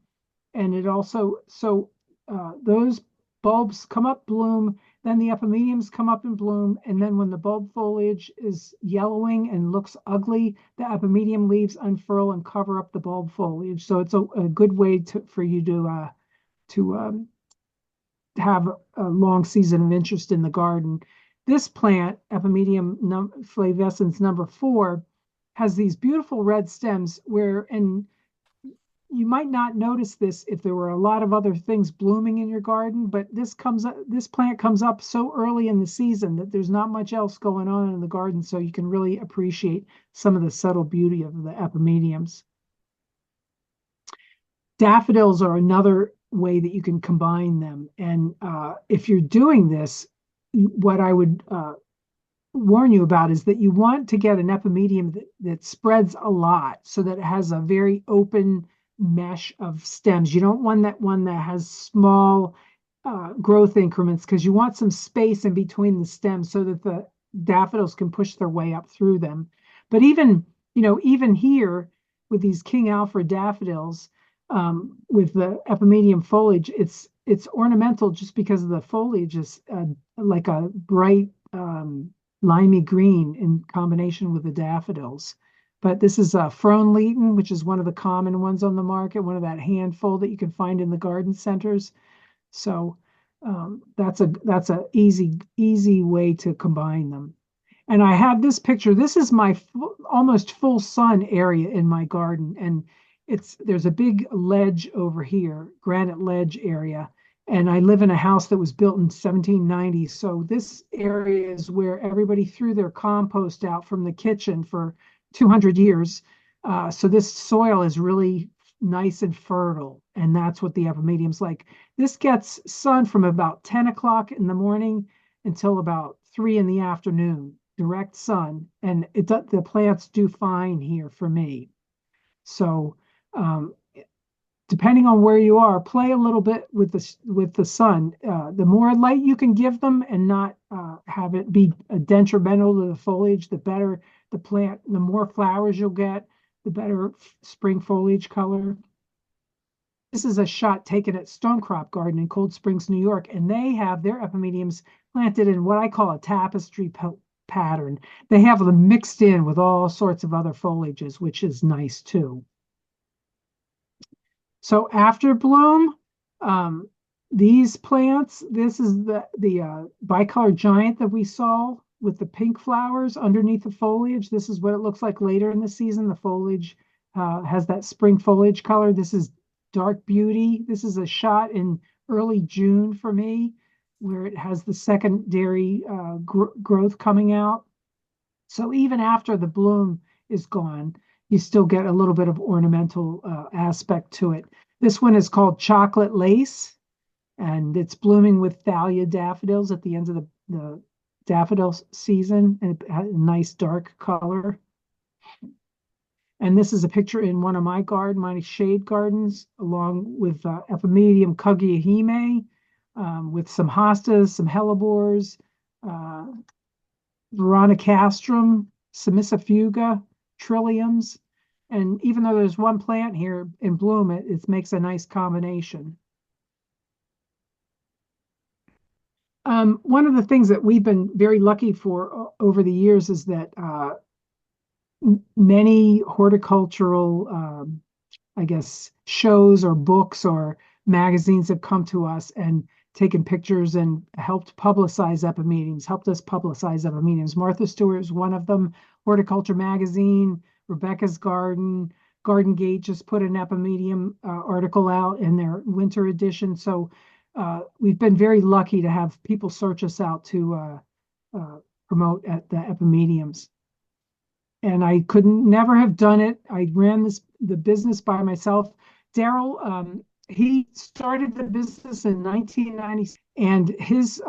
and it also those bulbs come up, bloom. Then the epimediums come up and bloom, and then when the bulb foliage is yellowing and looks ugly, the epimedium leaves unfurl and cover up the bulb foliage. So it's a good way for you to have a long season of interest in the garden. This plant, Epimedium flavescens number 4, has these beautiful red stems and you might not notice this if there were a lot of other things blooming in your garden, but this plant comes up so early in the season that there's not much else going on in the garden, so you can really appreciate some of the subtle beauty of the epimediums. Daffodils are another way that you can combine them. And if you're doing this, what I would warn you about is that you want to get an epimedium that spreads a lot so that it has a very open mesh of stems. You don't want one that has small growth increments, because you want some space in between the stems so that the daffodils can push their way up through them. But even here with these King Alfred daffodils, with the epimedium foliage, it's ornamental just because of the foliage is like a bright limey green in combination with the daffodils. But this is a Fronleiten, which is one of the common ones on the market, one of that handful that you can find in the garden centers. So that's a easy way to combine them. And I have this picture. This is my almost full sun area in my garden, and there's a big ledge over here, granite ledge area. And I live in a house that was built in 1790. So this area is where everybody threw their compost out from the kitchen for 200 years. So this soil is really nice and fertile. And that's what the epimedium's like. This gets sun from about 10 o'clock in the morning until about 3 in the afternoon, direct sun. And the plants do fine here for me. So Um, Depending on where you are, play a little bit with the sun. The more light you can give them and not have it be detrimental to the foliage, the better the plant, the more flowers you'll get, the better spring foliage color. This is a shot taken at Stonecrop Garden in Cold Springs, New York, and they have their epimediums planted in what I call a tapestry pattern. They have them mixed in with all sorts of other foliages, which is nice too. So after bloom, these plants, this is the bicolor giant that we saw with the pink flowers underneath the foliage. This is what it looks like later in the season. The foliage has that spring foliage color. This is Dark Beauty. This is a shot in early June for me, where it has the secondary growth coming out. So even after the bloom is gone, you still get a little bit of ornamental aspect to it. This one is called Chocolate Lace, and it's blooming with thalia daffodils at the end of the daffodil season, and it has a nice dark color. And this is a picture in one of my shade gardens, along with Epimedium Kaguyahime, with some hostas, some hellebores, Veronicastrum, Semissifuga, Trilliums. And even though there's one plant here in bloom, it makes a nice combination. One of the things that we've been very lucky for over the years is that many horticultural, I guess, shows or books or magazines have come to us and taken pictures and helped publicize epimediums, helped us publicize epimediums. Martha Stewart is one of them. Horticulture Magazine, Rebecca's Garden, Garden Gate just put an epimedium article out in their winter edition. So we've been very lucky to have people search us out to promote at the epimediums. And I could never have done it. I ran the business by myself. Daryl, he started the business in 1990, and his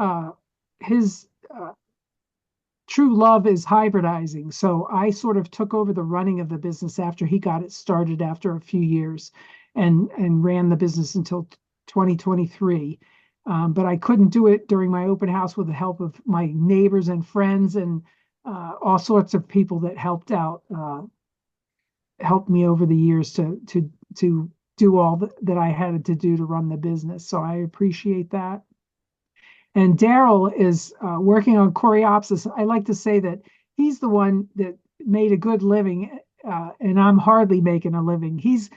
true love is hybridizing. So I sort of took over the running of the business after he got it started after a few years, and ran the business until 2023. But I couldn't do it during my open house with the help of my neighbors and friends and all sorts of people that helped me over the years to do all that I had to do to run the business. So I appreciate that. And Daryl is working on Coreopsis. I like to say that he's the one that made a good living, and I'm hardly making a living. He's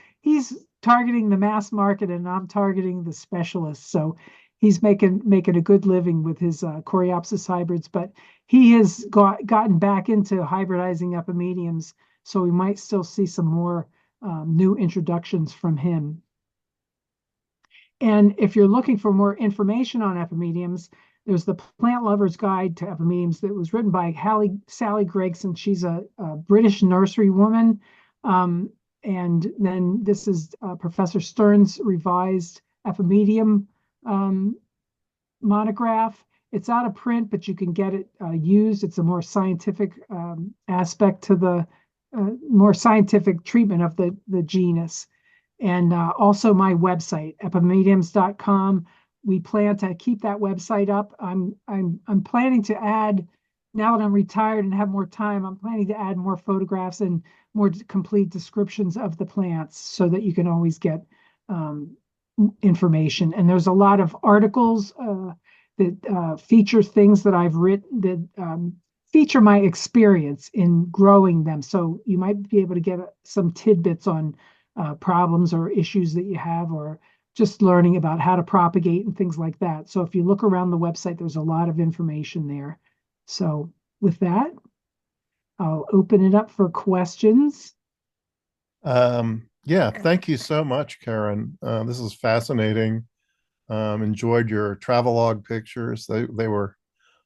targeting the mass market, and I'm targeting the specialists. So he's making a good living with his Coreopsis hybrids. But he has gotten back into hybridizing epimediums, so we might still see some more new introductions from him. And if you're looking for more information on epimediums, there's the Plant Lover's Guide to Epimediums that was written by Sally Gregson. She's a British nursery woman. And then this is Professor Stern's revised Epimedium monograph. It's out of print, but you can get it used. It's a more scientific aspect to the more scientific treatment of the genus. And also my website, epimediums.com. We plan to keep that website up. I'm planning to add, now that I'm retired and have more time, I'm planning to add more photographs and more complete descriptions of the plants so that you can always get information. And there's a lot of articles that feature things that I've written that feature my experience in growing them. So you might be able to get some tidbits on problems or issues that you have, or just learning about how to propagate and things like that. So if you look around the website, there's a lot of information there. So with that, I'll open it up for questions. Yeah, thank you so much, Karen. This is fascinating. Enjoyed your travelogue pictures. They were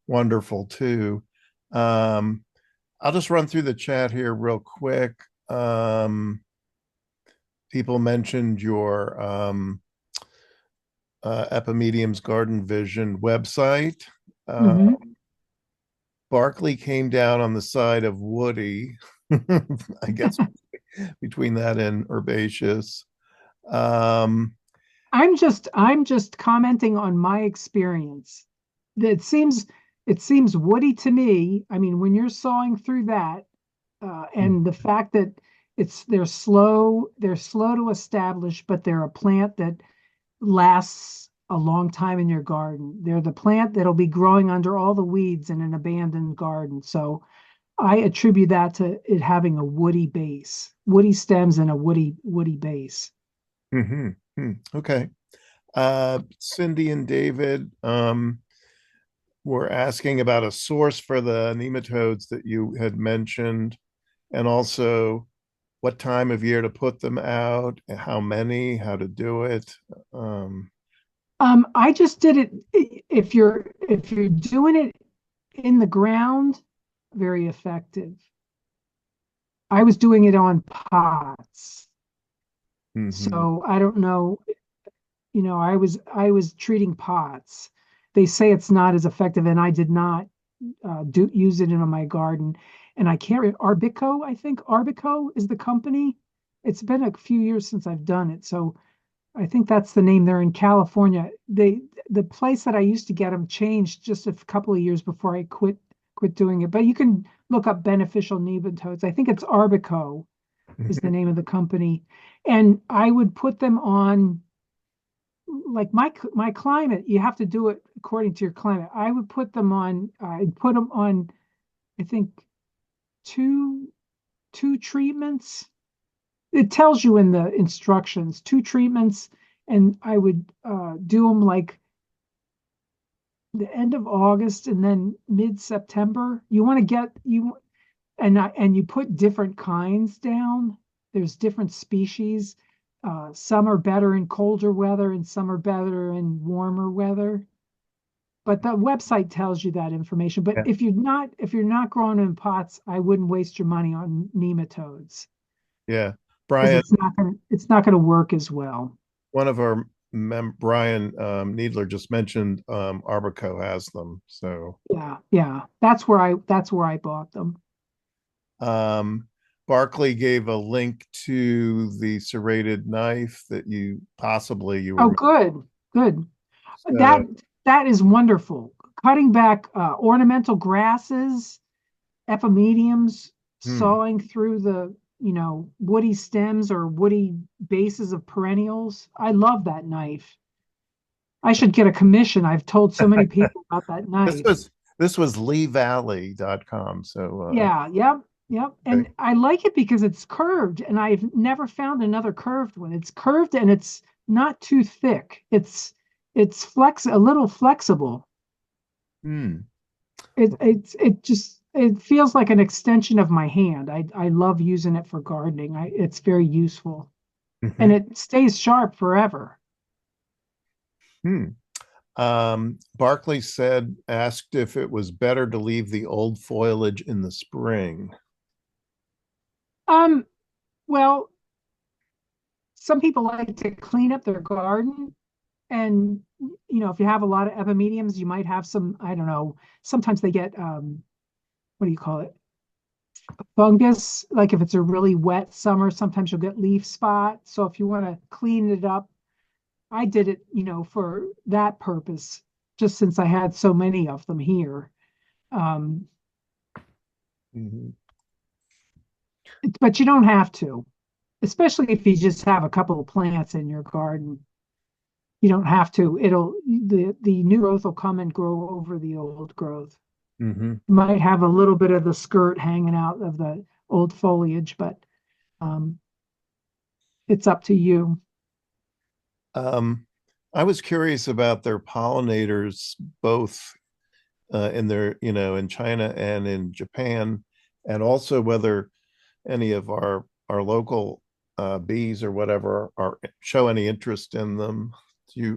wonderful too. I'll just run through the chat here real quick. People mentioned your Epimediums Garden Vision website. Barkley came down on the side of Woody. I guess between that and herbaceous. Um, I'm just commenting on my experience. It seems woody to me. I mean, when you're sawing through that, and the fact that they're slow to establish, but they're a plant that lasts a long time in your garden. They're the plant that'll be growing under all the weeds in an abandoned garden. So I attribute that to it having a woody base, woody stems and a woody base. mhm, okay. Cindy and David were asking about a source for the nematodes that you had mentioned, and also what time of year to put them out, how many, how to do it. Um, I just did it. If you're doing it in the ground, very effective. I was doing it on pots, mhm, so I don't know. I was treating pots. They say it's not as effective, and I did not do use it in my garden. And I can't Arbico, I think Arbico is the company. It's been a few years since I've done it, so I think that's the name. They're in California. The place that I used to get them changed just a couple of years before I quit doing it. But you can look up beneficial nematodes. I think it's Arbico is the mhm. name of the company, and I would put them on like my climate. You have to do it according to your climate. I would put them on. I'd put them on. I think two two treatments. It tells you in the instructions, two treatments, and I would do them like the end of August and then mid-September. You want to get you and you put different kinds down. There's different species. Some are better in colder weather and some are better in warmer weather. But the website tells you that information. But Yeah, if you're not growing in pots, I wouldn't waste your money on nematodes yeah. because Brian, it's not gonna work as well. one of our Brian Needler just mentioned Arbico has them. So Yeah, yeah. That's where I bought them. um, Barkley gave a link to the serrated knife that you Oh, were. good, good. So That that is wonderful. Cutting back ornamental grasses, epimediums, hmm. sawing through the woody stems or woody bases of perennials. I love that knife. I should get a commission. I've told so many people about that this knife. was this was leevalley.com. So Yeah, yep, yep. okay. And I like it because it's curved, and I've never found another curved one. It's curved and it's not too thick. It's a little flexible. Hmm. It feels like an extension of my hand. I love using it for gardening. It's very useful and Mhm. it stays sharp forever. Hmm. Barclay asked if it was better to leave the old foliage in the spring. Um, well, some people like to clean up their garden, and if you have a lot of epimediums, you might have some, I don't know, sometimes they get what do you call it? Fungus. Like if it's a really wet summer, sometimes you'll get leaf spot. So if you want to clean it up, I did it, for that purpose, just since I had so many of them here. Um, Mhm. but you don't have to, especially if you just have a couple of plants in your garden. You don't have to. The new growth will come and grow over the old growth. Mhm. Might have a little bit of the skirt hanging out of the old foliage, but um, it's up to you. Um, I was curious about their pollinators, both in in China and in Japan, and also whether any of our local bees or whatever are show any interest in them. Do you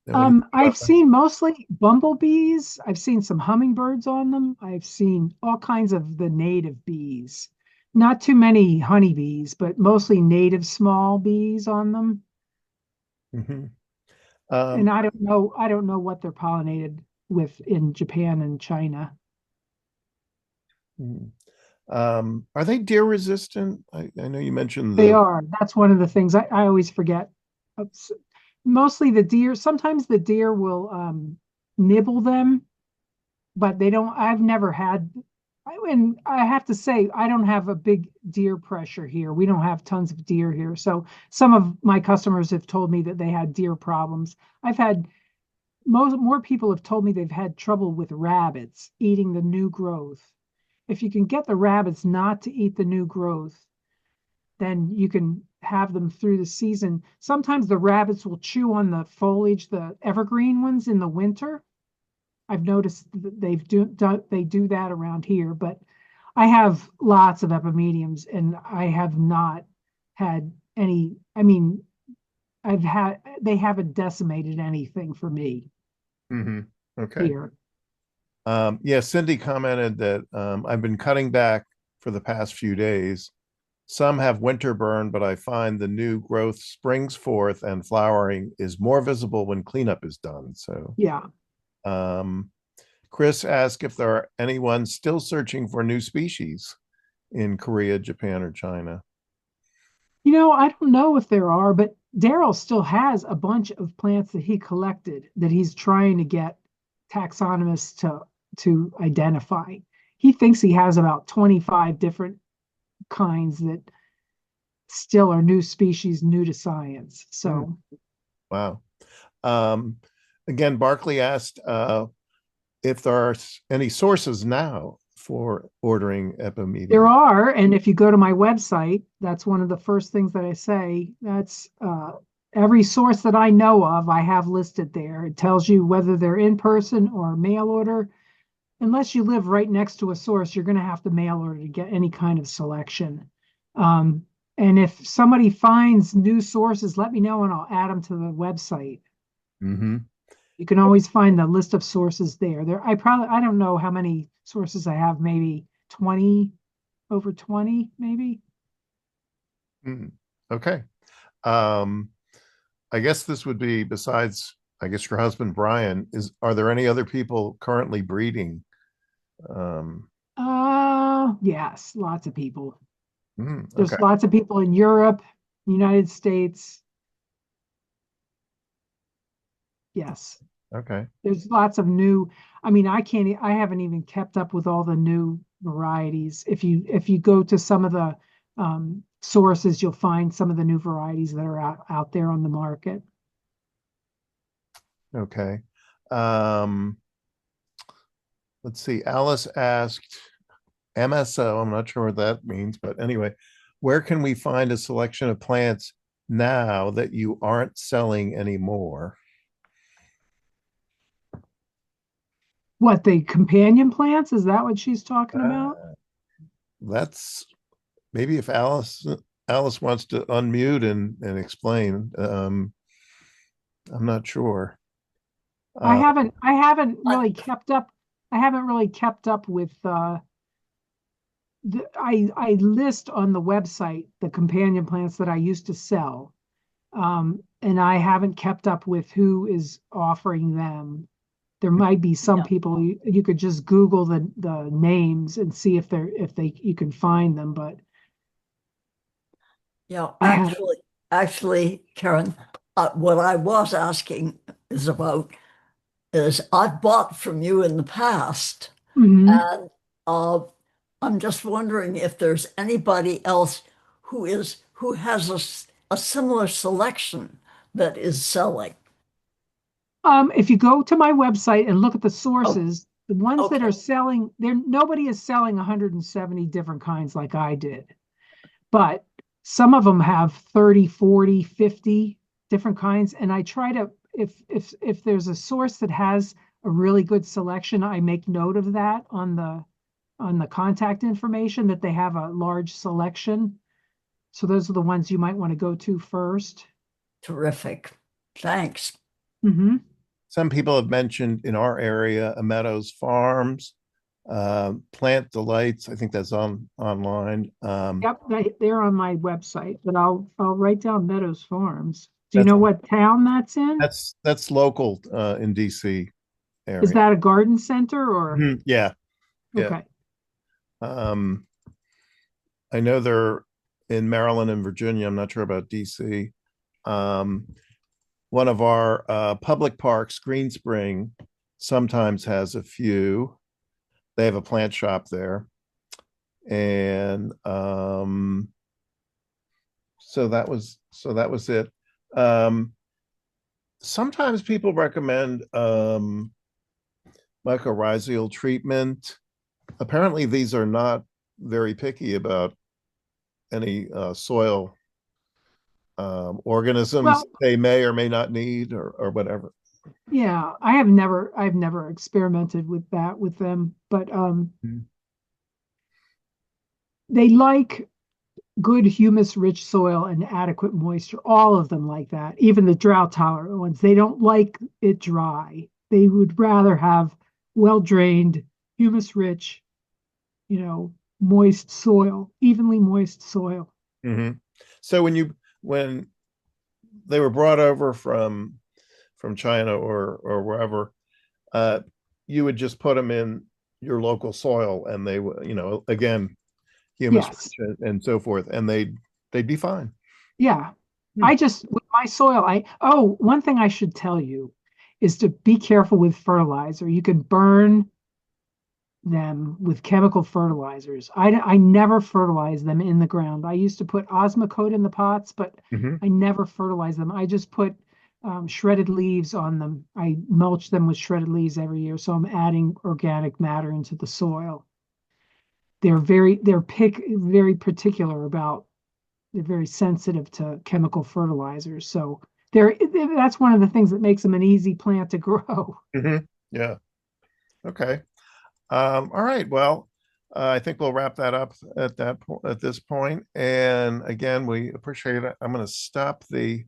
know anything about I've that? seen mostly bumblebees. I've seen some hummingbirds on them. I've seen all kinds of the native bees. Not too many honeybees, but mostly native small bees on them. Hmm. And Um, I don't know what they're pollinated with in Japan and China. hmm. Are they deer resistant? I know you mentioned They the. are. That's one of the things I always forget. It's mostly the deer. Sometimes the deer will nibble them, but they don't. I've never had. And I have to say, I don't have a big deer pressure here. We don't have tons of deer here. So some of my customers have told me that they had deer problems. I've had more people have told me they've had trouble with rabbits eating the new growth. If you can get the rabbits not to eat the new growth, then you can have them through the season. Sometimes the rabbits will chew on the foliage, the evergreen ones in the winter. I've noticed that they do that around here, but I have lots of epimediums and I have not had any, I mean, they haven't decimated anything for me Mhm. Okay. here. Yeah, Cindy commented that I've been cutting back for the past few days. Some have winter burn, but I find the new growth springs forth and flowering is more visible when cleanup is done. So, Yeah. um, Chris asked if there are anyone still searching for new species in Korea, Japan, or China. I don't know if there are, but Daryl still has a bunch of plants that he collected that he's trying to get taxonomists to identify. He thinks he has about 25 different kinds that still are new species, new to science. Hmm. So Wow. Um, Again, Barkley asked if there are any sources now for ordering there epimedium. are, and if you go to my website, that's one of the first things that I say. That's every source that I know of, I have listed there. It tells you whether they're in person or mail order. Unless you live right next to a source, you're going to have to mail order to get any kind of selection. Um, and if somebody finds new sources, let me know and I'll add them to the website. Mm-hmm. You can always find the list of sources there. I don't know how many sources I have, maybe 20, over 20, maybe. Mm. Okay. Um, I guess this would be besides, I guess your husband Brian, are there any other people currently breeding? Um, Yes, lots of people. okay, There's lots of people in Europe, United States. Yes. okay, There's lots of new, I mean, I haven't even kept up with all the new varieties. If you go to some of the sources, you'll find some of the new varieties that are out there on the market. okay. Um, let's see. Alice asked MSO. I'm not sure what that means, but anyway, where can we find a selection of plants now that you aren't selling anymore? What, the companion plants? Is that what she's talking about? That's maybe if Alice wants to unmute and explain. I'm not sure. I Uh, haven't I haven't I, really kept up. I haven't really kept up with I list on the website the companion plants that I used to sell. And I haven't kept up with who is offering them. There might be some yeah, people you could just Google the names and see if you can find them, but yeah, I haven't. actually, Karen, what I was asking is about is I've bought from you in the past, Mhm. and uh, I'm just wondering if there's anybody else who has a similar selection that is selling. If you go to my website and look at the Oh, sources, the ones that are okay. selling, there nobody is selling 170 different kinds like I did. But some of them have 30, 40, 50 different kinds. And I try to, if there's a source that has a really good selection, I make note of that on the contact information that they have a large selection. So those are the ones you might want to go to first. Terrific. Thanks. Mm-hmm. some people have mentioned in our area, a Meadows Farms, Plant Delights. I think that's online. Yep, they're on my website, but I'll write down Meadows Farms. Do you That's know what town that's in? that's local in DC Is area. that a garden center or Mhm. Yeah, yeah. okay? Um, I know they're in Maryland and Virginia. I'm not sure about DC. Um, one of our public parks, Green Spring, sometimes has a few. They have a plant shop there, and so that was it. Um, Sometimes people recommend mycorrhizal treatment. Apparently, these are not very picky about any soil organisms Well, they may or may not need or whatever. yeah, I've never experimented with that with them, but Mhm. they like good humus rich soil and adequate moisture. All of them like that. Even the drought tolerant ones. They don't like it dry. They would rather have well drained, humus rich, moist soil, evenly moist soil. Mhm. So when they were brought over from China or wherever, uh, you would just put them in your local soil, and they would, again, humus Yes. rich and so forth, and they'd be fine. Yeah. Hmm. I just, with my soil, one thing I should tell you is to be careful with fertilizer. You can burn them with chemical fertilizers. I never fertilize them in the ground. I used to put Osmocote in the pots, but Hmm. I never fertilize them. I just put shredded leaves on them. I mulch them with shredded leaves every year. So I'm adding organic matter into the soil. Very particular about, they're very sensitive to chemical fertilizers. So that's one of the things that makes them an easy plant to grow. Hmm. Yeah. Okay. All right. Well, I think we'll wrap that up at this point. And again, we appreciate it. I'm going to stop the